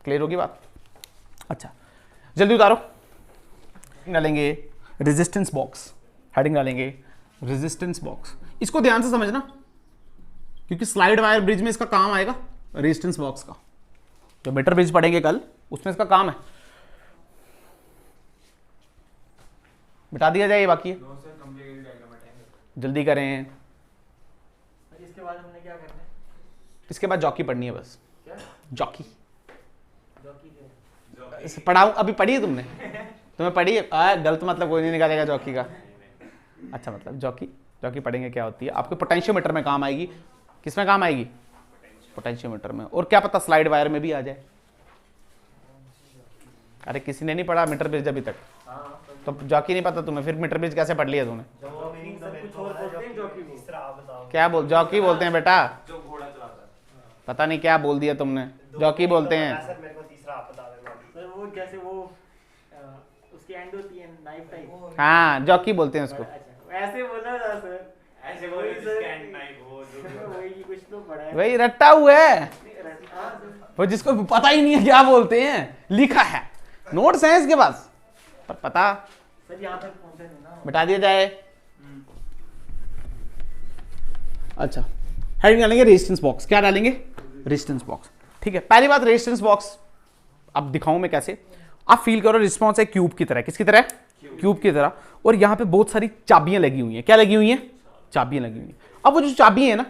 क्लियर होगी बात। अच्छा जल्दी उतारो, डालेंगे रेजिस्टेंस बॉक्स, हेडिंग डालेंगे रेजिस्टेंस बॉक्स। इसको ध्यान से समझना क्योंकि स्लाइड वायर ब्रिज में इसका काम आएगा, रेजिस्टेंस बॉक्स का। जो मीटर ब्रिज पढ़ेंगे कल उसमें इसका काम है। बिठा दिया जाए, ये बाकी है, जल्दी करें। इसके बाद हमने क्या करना है, इसके बाद जॉकी पढ़नी है बस, जॉकी जॉकी पढ़ाऊं, अभी पढ़ी है तुमने, तुम्हें पढ़ी है, गलत मतलब कोई नहीं निकालेगा जॉकी का। अच्छा मतलब जॉकी पढ़ेंगे क्या होती है, आपके पोटेंशियोमीटर में काम आएगी। किसमें काम आएगी, पोटेंशियोमीटर में, और क्या पता स्लाइड वायर में भी आ जाए। अरे किसी ने नहीं पढ़ा मीटर ब्रिज अभी तक, तो जॉकी नहीं पता तुम्हें, फिर मीटर ब्रिज कैसे पढ़ लिया तूने। क्या बोल, जॉकी बोलते हैं बेटा, जो घोड़ा चलाता है, पता नहीं क्या बोल दिया तुमने, जॉकी बोलते हैं। सर मेरे को तीसरा आप बता देना। सर वो जैसे वो उसकी एंड होती है नाइफ टाइप, हाँ जॉकी बोलते हैं उसको। अच्छा ऐसे बोला था सर, ऐसे बोल वही सर, स्कैन टाइप हो जो वही कुछ तो पढ़ा है। वही रट्टा हुआ है हाँ, सर। वो, जिसको पता ही नहीं है क्या बोलते हैं, लिखा है, नोट्स हैं इसके पास, पर पता सर यहाँ तक पहुंचा नहीं ना। बता दिया जाए। अच्छा हेडिंग डालेंगे रेजिस्टेंस बॉक्स, क्या डालेंगे, रेजिस्टेंस बॉक्स। ठीक है, पहली बात रेजिस्टेंस बॉक्स, अब दिखाऊं मैं कैसे। आप फील करो रिस्पॉन्स है क्यूब की तरह, किसकी तरह, क्यूब की तरह, और यहां पे बहुत सारी चाबियां लगी हुई हैं। क्या लगी हुई हैं, चाबियां लगी हुई हैं। अब वो जो चाबियां हैं ना,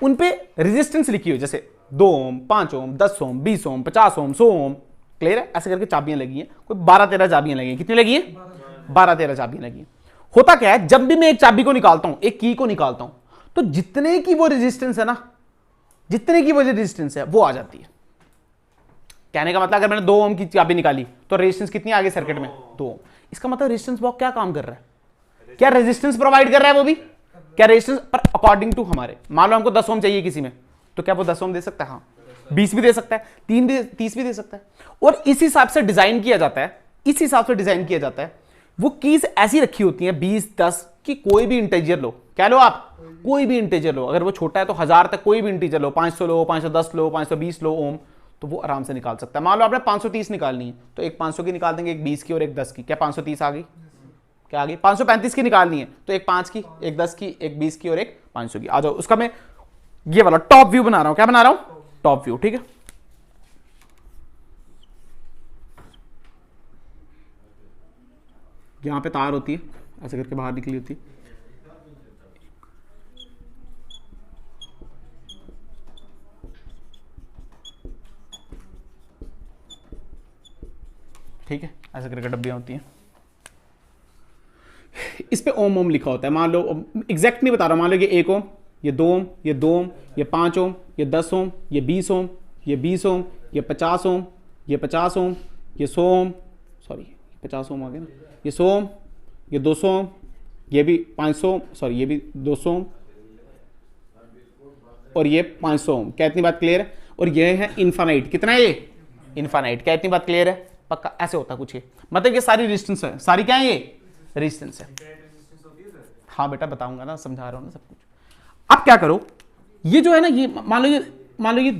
उन पे रेजिस्टेंस लिखी हुई, जैसे 2 ओम, 5 ओम, 10 ओम, 20 ओम, 50 ओम, 100 ओम। क्लियर है, ऐसे करके चाबियां लगी हैं, कोई 12-13 चाबियां लगी हैं। कितनी लगी हैं, 12-13 चाबियां लगी हैं। होता क्या है, जब भी मैं एक चाबी को निकालता हूं, एक की को निकालता हूं, तो जितने की वो रेजिस्टेंस है ना, जितने की वो रेजिस्टेंस है वो आ जाती है। कहने का मतलब अगर मैंने 2 ओम की चाबी निकाली तो रेजिस्टेंस कितनी आ गई सर्किट में, 2 ओम। इसका मतलब रेजिस्टेंस बॉक्स क्या काम कर रहा है, क्या रेजिस्टेंस प्रोवाइड कर रहा है वो भी, क्या रेजिस्टेंस पर अकॉर्डिंग टू हमारे, मान लो हमको 10 ओम चाहिए किसी में, तो क्या वो 10 ओम दे सकता है, हाँ 20 भी दे सकता है, 30 भी दे सकता है। और इस हिसाब से डिजाइन किया जाता है, इस हिसाब से डिजाइन किया जाता है। वो कीज ऐसी रखी होती हैं 20, 10 की, कोई भी इंटीजर लो, क्या लो आप, कोई भी इंटीजर लो, अगर वो छोटा है तो 1000 तक कोई भी इंटीजर लो, 500 लो, 510 लो, 520 लो ओम, तो वो आराम से निकाल सकता है। मान लो आपने 530 निकालनी है, तो एक 500 की निकाल देंगे, एक 20 की और एक 10 की, क्या 530 आ गई, क्या आ गई। 535 की निकालनी है तो एक 5 की, एक 10 की, एक 20 की और एक 500 की। आ जाओ, उसका मैं ये वाला टॉप व्यू बना रहा हूं, क्या बना रहा हूं, टॉप व्यू। ठीक है, यहां पे तार होती है, ऐसे करके बाहर निकली होती है। ठीक है, ऐसे करके डब्बियां होती हैं, इस पे ओम ओम लिखा होता है। मान लो एग्जैक्ट नहीं बता रहा, मान लो ये 1 ओम, ये 2 ओम, ये 2 ओम, ये 5 ओम, ये 10 ओम, ये 20 ओम, ये 20 ओम, ये 50 ओम, ये 50 ओम, ये 100 ओम, सॉरी 50 ओम आ गया ना, ये 100 ओम, ये 200 ओम, ये भी 500, सॉरी ये भी 200 ओम, और ये 500 ओम। क्या इतनी बात क्लियर है? और ये है इन्फानाइट, कितना है ये? इन्फानाइट। क्या इतनी बात क्लियर है? पक्का ऐसे होता कुछ ये, मतलब ये सारी रेजिस्टेंस है, सारी क्या है ये? रेजिस्टेंस है। हाँ बेटा बताऊंगा ना, समझा रहा हूँ ना सब कुछ। अब क्या करो, ये जो है ना, ये मान लो ये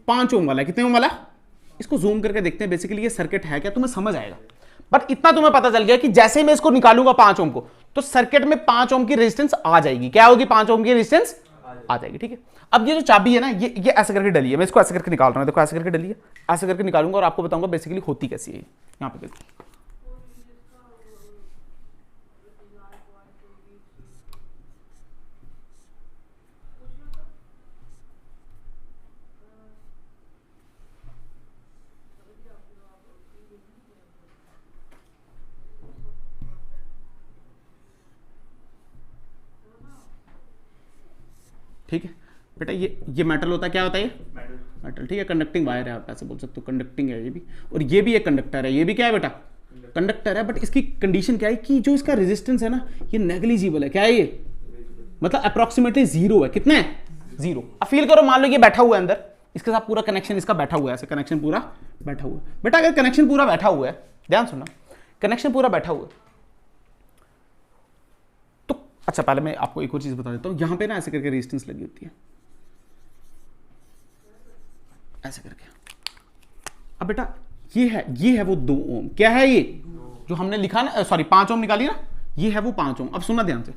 5 ओम वाला है। कितने ओम वाला? इसको जूम करके देखते हैं बेसिकली ये सर्किट है क्या, तुम्हें समझ आएगा। बट इतना तुम्हें पता चल गया कि जैसे ही मैं इसको निकालूंगा 5 ओम को, तो सर्किट में 5 ओम की रेजिस्टेंस आ जाएगी। क्या होगी? 5 ओम की रेजिस्टेंस आ जाएगी। ठीक है, अब ये जो चाबी है ना, ये ऐसे करके डली है। मैं इसको ऐसे करके निकाल रहा हूं, देखो ऐसे करके डली है, ऐसे करके निकालूंगा और आपको बताऊंगा बेसिकली होती कैसी है। यहाँ पे देखो, ठीक है बेटा, ये मेटल होता है। क्या होता है ये? मेटल। ठीक है, कंडक्टिंग वायर है, आप ऐसे बोल सकते हो, कंडक्टिंग है ये भी। और ये भी एक कंडक्टर है। ये भी क्या है बेटा? कंडक्टर है। बट इसकी कंडीशन क्या है कि जो इसका रेजिस्टेंस है ना, ये नेग्लिजिबल है। क्या है ये? मतलब अप्रोक्सीमेटली 0 है। कितना है? 0। अब फील करो, मान लो ये बैठा हुआ है अंदर, इसके साथ पूरा कनेक्शन इसका बैठा हुआ है, ऐसे कनेक्शन पूरा बैठा हुआ है। बेटा अगर कनेक्शन पूरा बैठा हुआ है, ध्यान सुनना, कनेक्शन पूरा बैठा हुआ है, तो अच्छा पहले मैं आपको एक और चीज बता देता हूं। यहां पे ना ऐसे करके रेजिस्टेंस लगी होती है, ऐसे करके। अब बेटा ये है वो 2 ओम। क्या है ये जो हमने लिखा ना, सॉरी 5 ओम निकाली ना, ये है वो 5 ओम। अब सुनना ध्यान से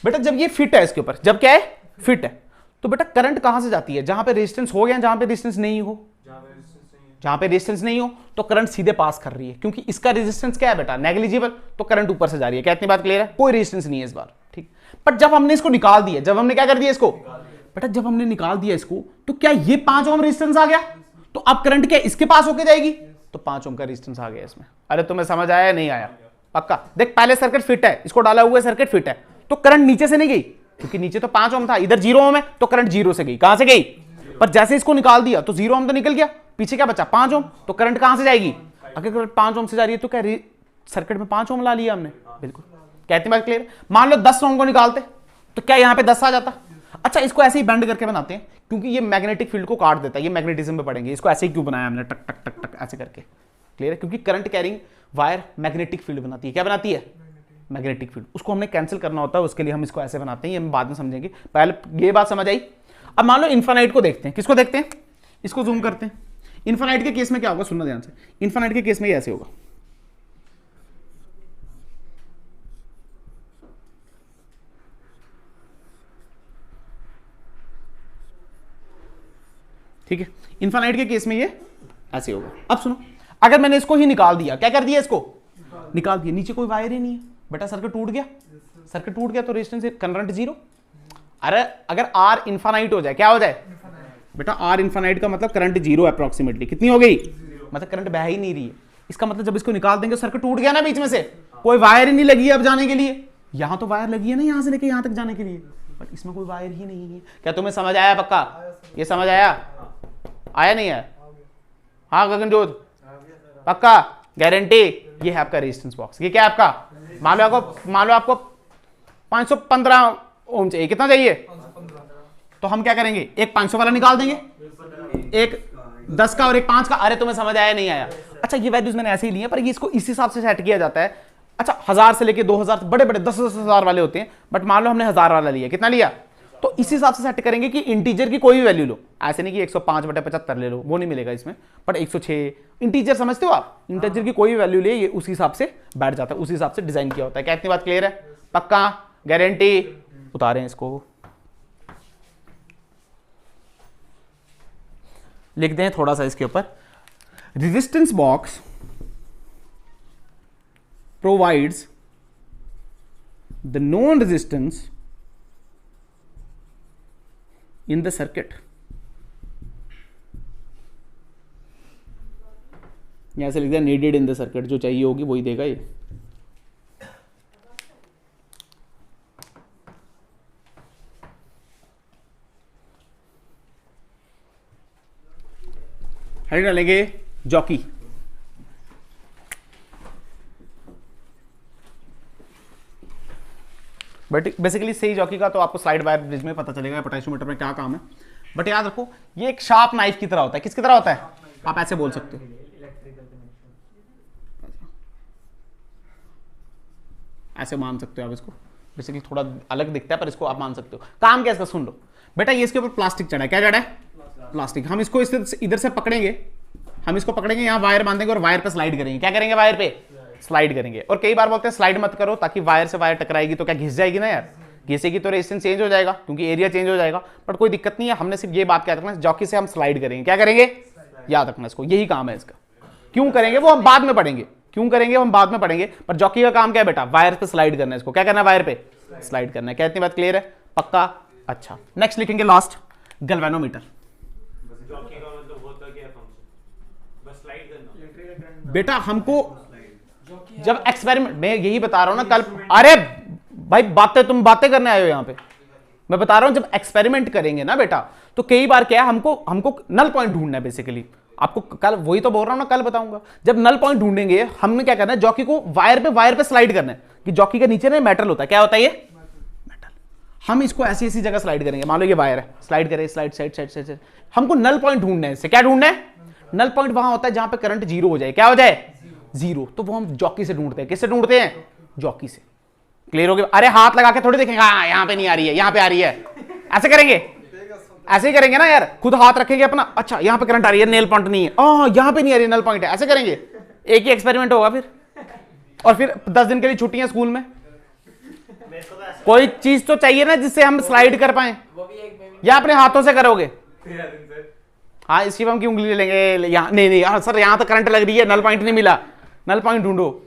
बेटा, जब ये फिट है इसके ऊपर, जब क्या है? फिट है, तो बेटा करंट कहां से जाती है? जहां पे रेजिस्टेंस हो गया, जहां पे रेजिस्टेंस नहीं हो। जहां पे रेजिस्टेंस नहीं हो तो करंट सीधे पास कर रही है, क्योंकि इसका रेजिस्टेंस क्या है बेटा? नेग्लिजिबल। तो करंट ऊपर से जा रही है। क्या इतनी बात क्लियर है? कोई रेजिस्टेंस नहीं है इस बार। ठीक, बट जब हमने इसको निकाल दिया, जब हमने क्या कर दिया इसको बेटा, जब हमने निकाल दिया इसको, तो क्या ये 5 ओम रेजिस्टेंस आ गया? तो अब करंट क्या इसके पास होके जाएगी? तो 5 ओम का रेजिस्टेंस आ गया इसमें। अरे तुम्हें समझ आया? नहीं आया? पक्का देख, पहले सर्किट फिट है, इसको डाला हुआ है, सर्किट फिट है, तो करंट नीचे से नहीं गई, क्योंकि नीचे तो 5 ओम था, इधर 0 ओम है, तो करंट 0 से गई। कहां से गई? पर जैसे इसको निकाल दिया तो 0 ओम तो निकल गया, पीछे क्या बचा? 5 ओम। तो करंट कहां से जाएगी? अगर करंट 5 ओम से जा रही है तो क्या सर्किट में 5 ओम ला लिया हमने? बिल्कुल। क्या इतनी बात क्लियर? मान लो 10 ओम को निकालते तो क्या यहां पे 10 आ जाता? अच्छा इसको ऐसे ही बेंड करके बनाते हैं, क्योंकि ये मैग्नेटिक फील्ड को काट देता है। ये मैग्नेटिज्म में पढ़ेंगे, इसको ऐसे ही क्यों बनाया हमने, टक टक टक टक ऐसे करके। क्लियर है? क्योंकि current carrying wire magnetic field बनाती है। क्या बनाती है? Magnetic field. उसको हमने कैंसिल करना होता है, उसके लिए हम इसको ऐसे बनाते हैं, ये हम बाद में समझेंगे। पहले ये बात समझ आई। अब मान लो इन्फानाइट को देखते हैं। किसको देखते हैं? इसको जूम करते हैं। इन्फानाइट के केस में क्या होगा, सुनना ध्यान से। इन्फानाइट के केस में ये ऐसे होगा, ठीक है। इन्फानाइट के केस में ये ऐसे होगा। अब सुनो, अगर मैंने इसको ही निकाल दिया, क्या कर दिया? इसको निकाल दिया, नीचे कोई वायर ही नहीं है बेटा, सर्किट टूट गया। सर्किट टूट गया तो रेजिस्टेंस करंट 0। अरे अगर आर इन्फानाइट हो जाए, क्या हो जाए बेटा? आर इन्फानाइट का मतलब करंट 0 अप्रोक्सीमेटली। कितनी हो गई? मतलब करंट बह ही नहीं रही है। इसका मतलब जब इसको निकाल देंगे सर्किट टूट गया ना बीच में से, कोई वायर ही नहीं लगी है अब जाने के लिए। यहां तो वायर लगी है ना, यहां से लेके यहां तक जाने के लिए, बट इसमें कोई वायर ही नहीं है। क्या तुम्हें समझ आया? पक्का ये समझ आया? आया नहीं है? हाँ गगनजोत पक्का? गारंटी? ये है आपका रेजिस्टेंस बॉक्स। ये क्या है आपका? मान लो आपको 515 ओम चाहिए। कितना चाहिए? तो हम क्या करेंगे, एक 500 वाला निकाल देंगे, एक 10 का और एक 5 का। अरे तुम्हें समझ आया नहीं आया? अच्छा ये वैल्यूज मैंने ऐसे ही ली है, पर ये इसको इस हिसाब से सेट किया जाता है। अच्छा 1000 से लेके 2000 बड़े बड़े 10,000 वाले होते हैं, बट मान लो हमने 1000 वाला लिया। कितना लिया? तो इस हिसाब से सेट करेंगे कि इंटीजर की कोई भी वैल्यू लो। ऐसे नहीं कि 105/75 ले लो, वो नहीं मिलेगा इसमें, बट 106 इंटीजर समझते हो आप? इंटीजर की कोई भी वैल्यू ले, ये उस हिसाब से बैठ जाता है, उस हिसाब से डिजाइन किया होता है। क्या इतनी बात क्लियर है? पक्का? गारंटी? उतारें इसको, लिख दें थोड़ा सा इसके ऊपर। Resistance box provides the non resistance in the circuit। यहां से लिख दिया नीडेड इन द सर्किट, जो चाहिए होगी वही देगा ये। हेड डालेंगे जॉकी। बट बेसिकली सही जॉकी का तो आपको स्लाइड वायर ब्रिज में पता चलेगा पोटेंशियोमीटर में क्या काम है। बट याद रखो ये एक शार्प नाइफ की तरह होता है। किसकी तरह होता है? आप ऐसे बोल सकते हो, ऐसे मान सकते हो आप इसको। बेसिकली थोड़ा अलग दिखता है पर इसको आप मान सकते हो। काम क्या इसका सुन लो बेटा, ये इसके ऊपर प्लास्टिक चढ़ा है। क्या चढ़ा है? प्लास्टिक। हम इसको इधर से पकड़ेंगे, हम इसको पकड़ेंगे, यहाँ वायर बांधेंगे और वायर पे स्लाइड करेंगे। क्या करेंगे? वायर पे स्लाइड करेंगे। और कई बार बोलते हैं स्लाइड मत करो, ताकि वायर से वायर टकराएगी तो क्या घिस जाएगी ना यार, घिसेगी तो रेजिस्टेंस चेंज हो जाएगा क्योंकि एरिया चेंज हो जाएगा। बट कोई दिक्कत नहीं है, हमने सिर्फ ये बात याद रखना, जॉकी से हम स्लाइड करेंगे। क्या करेंगे? याद रखना इसको, यही काम है इसका। क्यों करेंगे वो हम बाद में पढ़ेंगे, क्यों करेंगे हम बाद में पढ़ेंगे। पर जॉकी का काम क्या है बेटा? वायर पे स्लाइड करना है इसको। क्या करना है? वायर पे स्लाइड करना है। क्या इतनी बात क्लियर है? पक्का? अच्छा, नेक्स्ट लिखेंगे लास्ट, गैल्वेनोमीटर। जॉकी का मतलब होता क्या फंक्शन? बस स्लाइड करना। बेटा हमको जब एक्सपेरिमेंट, मैं यही बता रहा हूं ना कल, अरे भाई तुम बातें करने आए हो यहां पे। मैं बता रहा हूं जब एक्सपेरिमेंट करेंगे ना बेटा, तो कई बार क्या है, हमको नल पॉइंट ढूंढना है। बेसिकली आपको कल वही तो बोल रहा हूं ना, कल बताऊंगा। जब नल पॉइंट ढूंढेंगे हमने क्या करना है, जॉकी को वायर पे स्लाइड करना है कि जॉकी के नीचे ना मेटल होता है। क्या होता है? ये मेटल। हम इसको ऐसी ऐसी जगह स्लाइड करेंगे। मान लो ये वायर है, स्लाइड करें, स्लाइड साइड। हमको नल पॉइंट ढूंढना है इससे। क्या ढूंढना है? नल पॉइंट वहां होता है जहां पे करंट जीरो हो जाए। क्या हो जाए? जीरो। तो वो हम जॉकी से ढूंढते हैं। किससे ढूंढते हैं? जॉकी से। क्लियर हो गया? अरे हाथ लगा के थोड़ी देखेंगे, हाँ यहां पे नहीं आ रही है, यहां पे आ रही है, ऐसे करेंगे, ऐसे ही करेंगे ना यार। खुद हाथ रखेंगे अपना, अच्छा यहां पे करंट आ रही है, नेल पॉइंट नहीं है, यहां पे नहीं आ रही है, नल पॉइंट है, ऐसे करेंगे। एक ही एक्सपेरिमेंट होगा फिर, और फिर 10 दिन के लिए छुट्टियां स्कूल में। कोई चीज तो चाहिए ना जिससे हम स्लाइड कर पाए, या अपने हाथों से करोगे? हाँ, इसकी हम की उंगली ले लेंगे यहाँ, नहीं हाँ सर यहाँ तो करंट लग रही है, नल पॉइंट नहीं मिला, नल पॉइंट ढूंढो।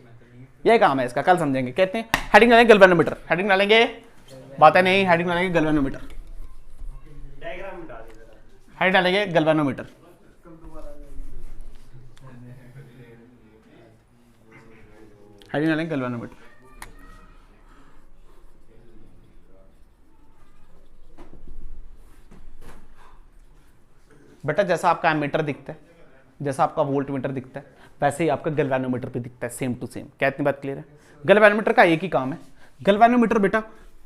यह काम है इसका, कल समझेंगे। कहते हैं हेडिंग डालेंगे गैल्वेनोमीटर, हेडिंग डालेंगे, बातें नहीं, हेडिंग डालेंगे गैल्वेनोमीटर, डायग्राम में डाल दीजिए। हेडिंग डालेंगे गैल्वेनोमीटर। हेडिंग डालेंगे गैल्वेनोमीटर। बेटा जैसा आपका एमीटर दिखता है, जैसा आपका वोल्ट मीटर दिखता है, वैसे ही आपका गैल्वेनोमीटर भी दिखता है, सेम टू सेम। क्या इतनी बात क्लियर है? गैल्वेनोमीटर का एक ही काम है, गैल्वेनोमीटर बेटा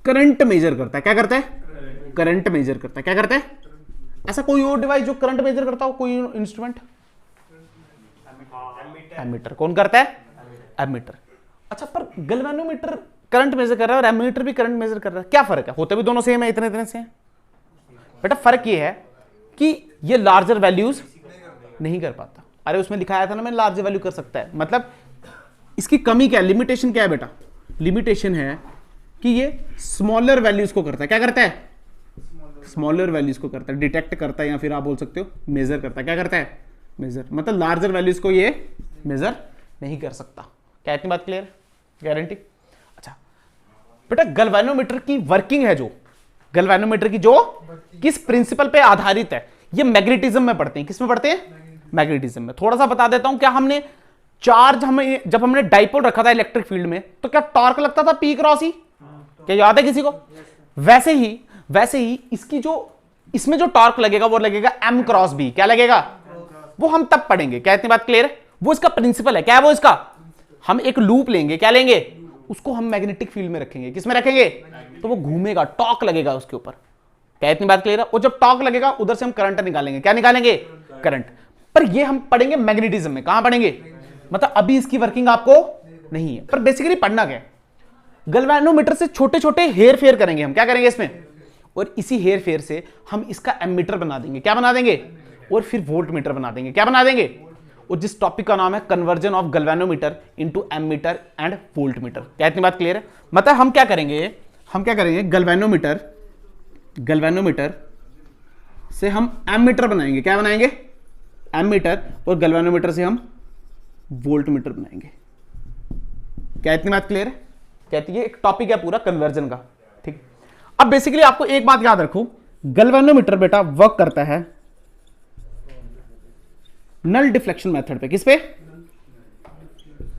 करंट मेजर करता है। क्या करता है? करंट मेजर करता है। क्या करता है? ऐसा कोई और डिवाइस जो करंट मेजर करता हो, कोई इंस्ट्रूमेंट? एमीटर। कौन करता है? एमीटर। अच्छा, पर गैल्वेनोमीटर करंट मेजर कर रहा है और एमीटर भी करंट मेजर कर रहा है, क्या फर्क है? होते भी दोनों सेम है, इतने इतने से हैं। बेटा फर्क ये है कि ये लार्जर वैल्यूज नहीं कर पाता। अरे उसमें दिखाया था ना मैंने, लार्जर वैल्यू कर सकता है। मतलब इसकी कमी क्या है, लिमिटेशन क्या है बेटा? लिमिटेशन है कि ये स्मॉलर वैल्यूज को करता है। क्या करता है? स्मॉलर वैल्यूज को करता है, डिटेक्ट करता है, या फिर आप बोल सकते हो मेजर करता है। क्या करता है? मेजर। मतलब लार्जर वैल्यूज को ये मेजर नहीं कर सकता। क्या इतनी बात क्लियर? गारंटी? अच्छा बेटा गैल्वेनोमीटर की वर्किंग है, जो गैल्वेनोमीटर की जो किस प्रिंसिपल पे आधारित है, ये मैग्नेटिज्म में पढ़ते हैं। किस में पढ़ते हैं? मैग्नेटिज्म में। थोड़ा सा बता देता हूं, क्या हमने चार्ज, हमें जब हमने डाइपोल रखा था इलेक्ट्रिक फील्ड में, तो क्या टॉर्क लगता था पी क्रॉस ही? क्या याद है किसी को? वैसे ही इसकी जो, इसमें जो टॉर्क लगेगा वो लगेगा एम क्रॉस बी। क्या लगेगा? वो हम तब पढ़ेंगे। क्या इतनी बात क्लियर है? वो इसका प्रिंसिपल है। क्या है वो इसका? हम एक लूप लेंगे, क्या लेंगे? उसको हम मैग्नेटिक फील्ड में रखेंगे। किस में रखेंगे? तो वो घूमेगा, टॉर्क लगेगा उसके ऊपर। क्या इतनी बात क्लियर है? और जब टॉर्क लगेगा उधर से हम करंट निकालेंगे। क्या निकालेंगे? करंट। पर ये हम पढ़ेंगे मैग्नेटिज्म में। कहां पढ़ेंगे? मतलब अभी इसकी वर्किंग आपको नहीं है, पर बेसिकली पढ़ना क्या है, गैल्वेनोमीटर से छोटे छोटे हेर फेर करेंगे हम। क्या करेंगे इसमें? और इसी हेर फेर से हम इसका एमीटर बना देंगे। क्या बना देंगे? और फिर वोल्ट मीटर बना देंगे। क्या बना देंगे? और जिस टॉपिक का नाम है conversion of galvanometer into ammeter and volt meter. क्या इतनी बात क्लियर है? मतलब हम क्या करेंगे, गैल्वेनोमीटर से हम एमीटर बनाएंगे। क्या बनाएंगे? एमीटर। और गैल्वेनोमीटर से हम वोल्ट मीटर बनाएंगे। क्या इतनी बात क्लियर है? कहती है एक टॉपिक है पूरा कन्वर्जन का। ठीक। अब बेसिकली आपको एक बात याद रखो, गैल्वेनोमीटर बेटा वर्क करता है नल डिफ्लेक्शन मेथड पे। किस पे?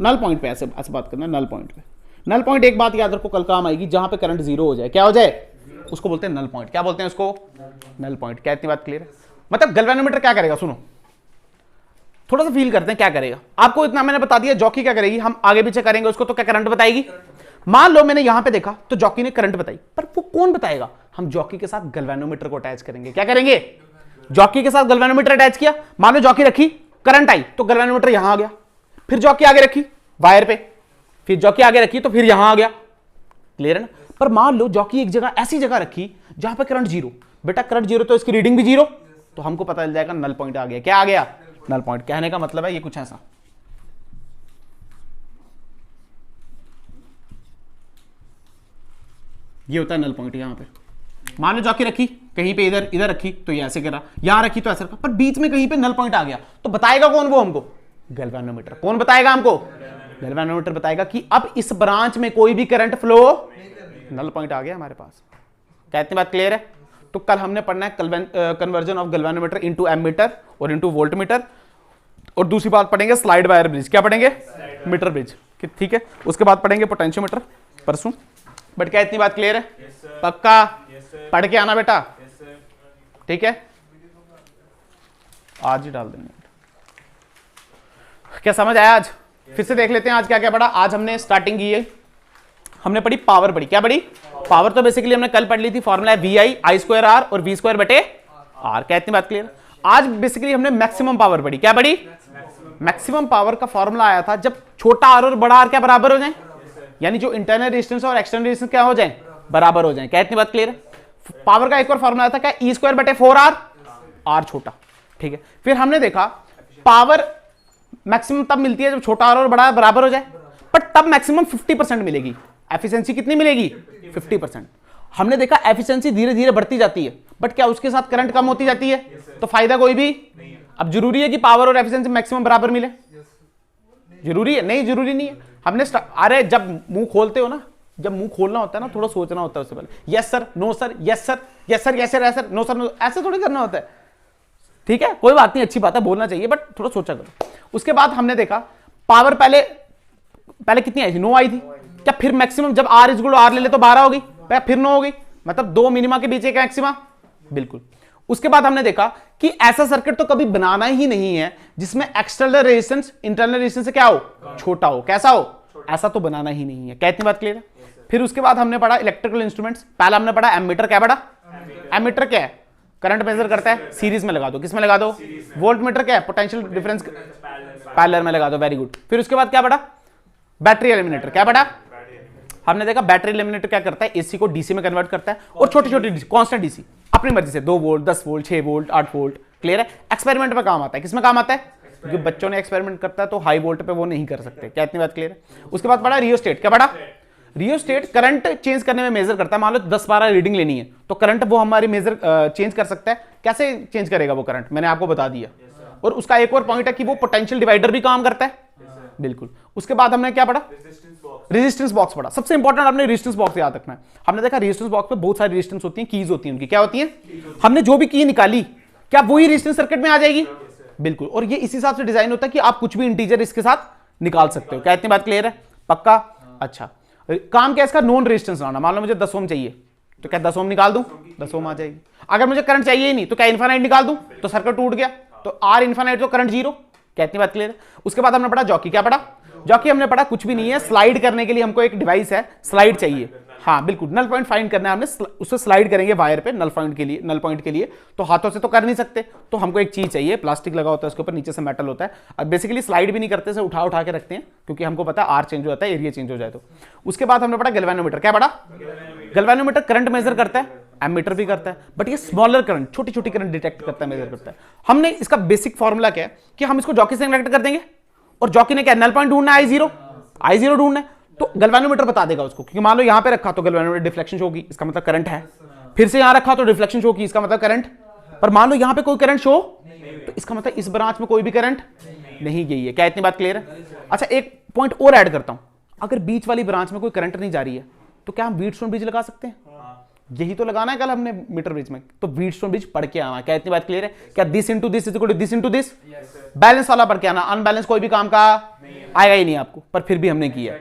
नल पॉइंट पे। ऐसे बात करना, नल पॉइंट पे। नल पॉइंट एक बात याद रखो, कल काम आएगी, जहां पे करंट जीरो हो जाए। क्या हो जाए? उसको बोलते हैं नल पॉइंट। क्या बोलते हैं उसको? Null point. क्या इतनी बात क्लियर है? मतलब गैल्वेनोमीटर क्या करेगा, सुनो, थोड़ा सा फील करते हैं क्या करेगा। आपको इतना मैंने बता दिया, जॉकी क्या करेगी, हम आगे पीछे करेंगे उसको तो क्या करंट बताएगी। मान लो मैंने यहां पे देखा तो जॉकी ने करंट बताई, पर वो कौन बताएगा, हम जॉकी के साथ गैल्वेनोमीटर को अटैच करेंगे। क्या करेंगे, जॉकी के साथ गैल्वेनोमीटर अटैच किया, मान लो जॉकी रखी, करंट आई तो गैल्वेनोमीटर यहां आ गया, फिर जॉकी आगे रखी वायर पे, फिर जॉकी आगे रखी तो फिर यहां आ गया। क्लियर है ना। पर मान लो जॉकी एक जगह ऐसी जगह रखी जहां पे करंट जीरो, बेटा करंट जीरो तो इसकी रीडिंग भी जीरो, तो हमको पता चल जाएगा नल पॉइंट आ गया। क्या आ गया, नल पॉइंट। कहने का मतलब है ये कुछ ऐसा, ये होता है नल पॉइंट। यहां पे मान लो जॉकी रखी कहीं पे, इधर इधर रखी तो ये ऐसे करा, यहां रखी तो ऐसे रखा, पर बीच में कहीं पे नल पॉइंट आ गया, तो बताएगा कौन वो हमको, गैल्वेनोमीटर। कौन बताएगा हमको, गैल्वेनोमीटर बताएगा कि अब इस ब्रांच में कोई भी करंट फ्लो, नल पॉइंट आ गया हमारे पास। क्या इतनी बात क्लियर है। तो कल हमने पढ़ना है conversion of galvanometer into ammeter और इनटू वोल्टमीटर, और दूसरी बात पढ़ेंगे स्लाइड वायर ब्रिज। क्या पढ़ेंगे, मीटर ब्रिज। ठीक है, उसके बाद पढ़ेंगे पोटेंशियोमीटर परसों। बट क्या इतनी बात क्लियर है, पक्का पढ़ के आना बेटा, ठीक है, आज ही डाल देंगे। क्या समझ आया आज, फिर से देख लेते हैं आज क्या क्या पढ़ा। आज हमने स्टार्टिंग की है, हमने पढ़ी पावर पढ़ी। क्या पढ़ी, पावर तो बेसिकली हमने कल पढ़ ली थी, फॉर्मूला है V I I square R और वी स्क्वायर बटे आर। क्या इतनी बात क्लियर। आज बेसिकली हमने मैक्सिमम पावर पढ़ी। क्या पढ़ी, मैक्सिमम पावर का फॉर्मूला आया था जब छोटा आर और बड़ा आर क्या बराबर हो जाए, यानी जो इंटरनल रेजिस्टेंस और एक्सटर्नल रेजिस्टेंस क्या हो जाए, बराबर हो जाए। क्या इतनी बात क्लियर है। पावर का एक और फॉर्मूला था क्या, ई स्क्वायर बटे 4r, आर छोटा। ठीक है, फिर हमने देखा पावर मैक्सिमम तब मिलती है जब छोटा आर और बड़ा बराबर हो जाए, बट तब मैक्सिमम 50% मिलेगी। एफिशिएंसी कितनी मिलेगी, 50%। हमने देखा एफिशिएंसी धीरे धीरे बढ़ती जाती है, बट क्या उसके साथ करंट कम होती जाती है, तो फायदा कोई भी। अब जरूरी है कि पावर और एफिशिएंसी मैक्सिमम बराबर मिले, जरूरी है, नहीं जरूरी नहीं है। हमने अरे जब मुंह खोलते हो ना, जब मुंह खोलना होता है ना, थोड़ा सोचना होता है उससे पहले, yes sir, no sir, yes sir, yes sir, yes sir, yes sir, no sir, no, ऐसे थोड़ी करना होता है। ठीक है, कोई बात नहीं, अच्छी बात है, बोलना चाहिए, बट थोड़ा सोचा करो। उसके बाद हमने देखा पावर पहले कितनी आई थी, 9 आई थी। क्या फिर मैक्सिमम जब आर इज गुड आर ले ले तो 12 होगी, फिर 9 होगी, मतलब दो मिनिमा के बीच एक मैक्सिमा, बिल्कुल। उसके बाद हमने देखा कि ऐसा सर्किट तो कभी बनाना ही नहीं है जिसमें एक्सटर्नल रेजिस्टेंस इंटरनल रेजिस्टेंस से क्या हो, छोटा हो। कैसा हो, ऐसा तो बनाना ही नहीं है। क्या इतनी बात क्लियर है। फिर उसके बाद हमने पढ़ा इलेक्ट्रिकल इंस्ट्रूमेंट्स। पहला हमने पढ़ा एमीटर। क्या पढ़ा, एमीटर क्या है, करंट मेजर करता है, सीरीज में लगा दो, किस में लगा दो, वोल्ट मीटर क्या है, पोटेंशियल डिफरेंस पैरेलल में लगा दो, वेरी गुड। फिर उसके बाद क्या पढ़ा, बैटरी एलिमिनेटर। क्या पढ़ा, हमने देखा बैटरी एलिमिनेटर क्या करता है, एसी को डीसी में कन्वर्ट करता है, और छोटी छोटी कांस्टेंट डीसी अपनी मर्जी से 2 volt 10 volt 6 volt 8 volt. Clear है। एक्सपेरिमेंट में काम आता है, किसमें काम आता है, क्योंकि बच्चों ने एक्सपेरिमेंट करता है तो हाई वोल्ट पे वो नहीं कर सकते। क्या इतनी बात क्लियर है। उसके बाद पढ़ा रियोस्टेट। क्या पढ़ा, रियोस्टेट करंट चेंज करने में मेजर करता है। मान लो 10-12 रीडिंग लेनी है तो करंट वो हमारी मेजर चेंज कर सकता है। कैसे चेंज करेगा वो करंट, मैंने आपको बता दिया। और उसका एक और पॉइंट है कि वो पोटेंशियल डिवाइडर भी काम करता है, बिल्कुल। उसके बाद हमने क्या पढ़ा, रेजिस्टेंस बॉक्स पढ़ा। सबसे इंपॉर्टेंट आपने रेजिस्टेंस बॉक्स याद रखना है। हमने देखा रेजिस्टेंस बॉक्स पे बहुत सारी रेजिस्टेंस होती हैं, कीज होती हैं उनकी। क्या होती हैं, हमने जो भी की निकाली क्या वही रेजिस्टेंस सर्किट में आ जाएगी, बिल्कुल। और ये इसी हिसाब से डिजाइन होता है कि आप कुछ भी इंटीजर इसके साथ निकाल सकते हो। क्या इतनी बात क्लियर है, पक्का। अच्छा, काम क्या इसका, नॉन रेजिस्टेंस लाना। मान लो मुझे 10 ओम चाहिए तो क्या 10 ओम निकाल दूं, 10 ओम आ जाएगी। अगर मुझे करंट चाहिए ही नहीं तो क्या इनफाइनाइट निकाल दूं, तो सर्किट टूट गया, तो आर इनफाइनाइट तो करंट जीरो। क्या इतनी बात क्लियर है। उसके बाद हमने पढ़ा जॉकी। क्या पढ़ा, जॉकी हमने पढ़ा कुछ भी नहीं है, स्लाइड करने के लिए हमको एक डिवाइस है, स्लाइड चाहिए। हाँ बिल्कुल, नल पॉइंट फाइंड करना है हमने, उससे स्लाइड करेंगे वायर पे नल पॉइंट के लिए। तो हाथों से तो कर नहीं सकते, तो हमको एक चीज चाहिए, प्लास्टिक लगा होता है उसके ऊपर, नीचे से मेटल होता है। अब बेसिकली स्लाइड भी नहीं करते, से उठा के रखते हैं, क्योंकि हमको पता है आर चेंज हो जाता है, एरिया चेंज हो जाए तो। उसके बाद हमने पढ़ा गैल्वेनोमीटर। क्या पढ़ा, गैल्वेनोमीटर करंट मेजर करता है, एमीटर भी करता है, बट ये स्मॉलर करंट, छोटी छोटी करंट डिटेक्ट करता है, मेजर करता है। हमने इसका बेसिक फॉर्मूला क्या है कि हम इसको जॉकी से कनेक्ट कर देंगे, और जॉकी ने क्या नल पॉइंट ढूंढना है, आई जीरो ढूंढना है, तो गैल्वेनोमीटर बता देगा उसको। क्योंकि मान लो यहां पे रखा तो गैल्वेनोमीटर डिफ्लेक्शन शो होगी, इसका मतलब करंट है। फिर से यहां रखा तो डिफ्लेक्शन शो होगी, इसका मतलब करंट। पर मान लो यहां पे कोई करंट शो, तो इसका मतलब इस ब्रांच में कोई भी करंट नहीं गई है। क्या इतनी बात क्लियर है। अच्छा, एक पॉइंट और ऐड करता हूं, अगर बीच वाली ब्रांच में कोई करंट नहीं जा रही है तो क्या हम व्हीटस्टोन ब्रिज लगा सकते हैं, यही तो लगाना है कल हमने मीटर ब्रिज में, तो व्हीटस्टोन ब्रिज पढ़ के आना। क्या इतनी बात क्लियर है। क्या this into this is equal to this into this, balance वाला पढ़ के आना, अनबैलेंस कोई भी काम का आएगा ही नहीं आपको, पर फिर भी हमने किया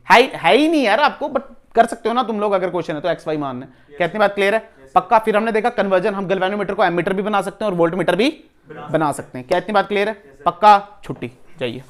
है ही नहीं यार आपको, बट कर सकते हो ना तुम लोग, अगर क्वेश्चन है तो एक्स वाई मानना है। क्या इतनी बात क्लियर है, पक्का। फिर हमने देखा कन्वर्जन, हम गैल्वेनोमीटर को एमीटर भी बना सकते हैं और वोल्टमीटर भी बना सकते हैं। क्या इतनी बात क्लियर है? पक्का? छुट्टी, जाइए।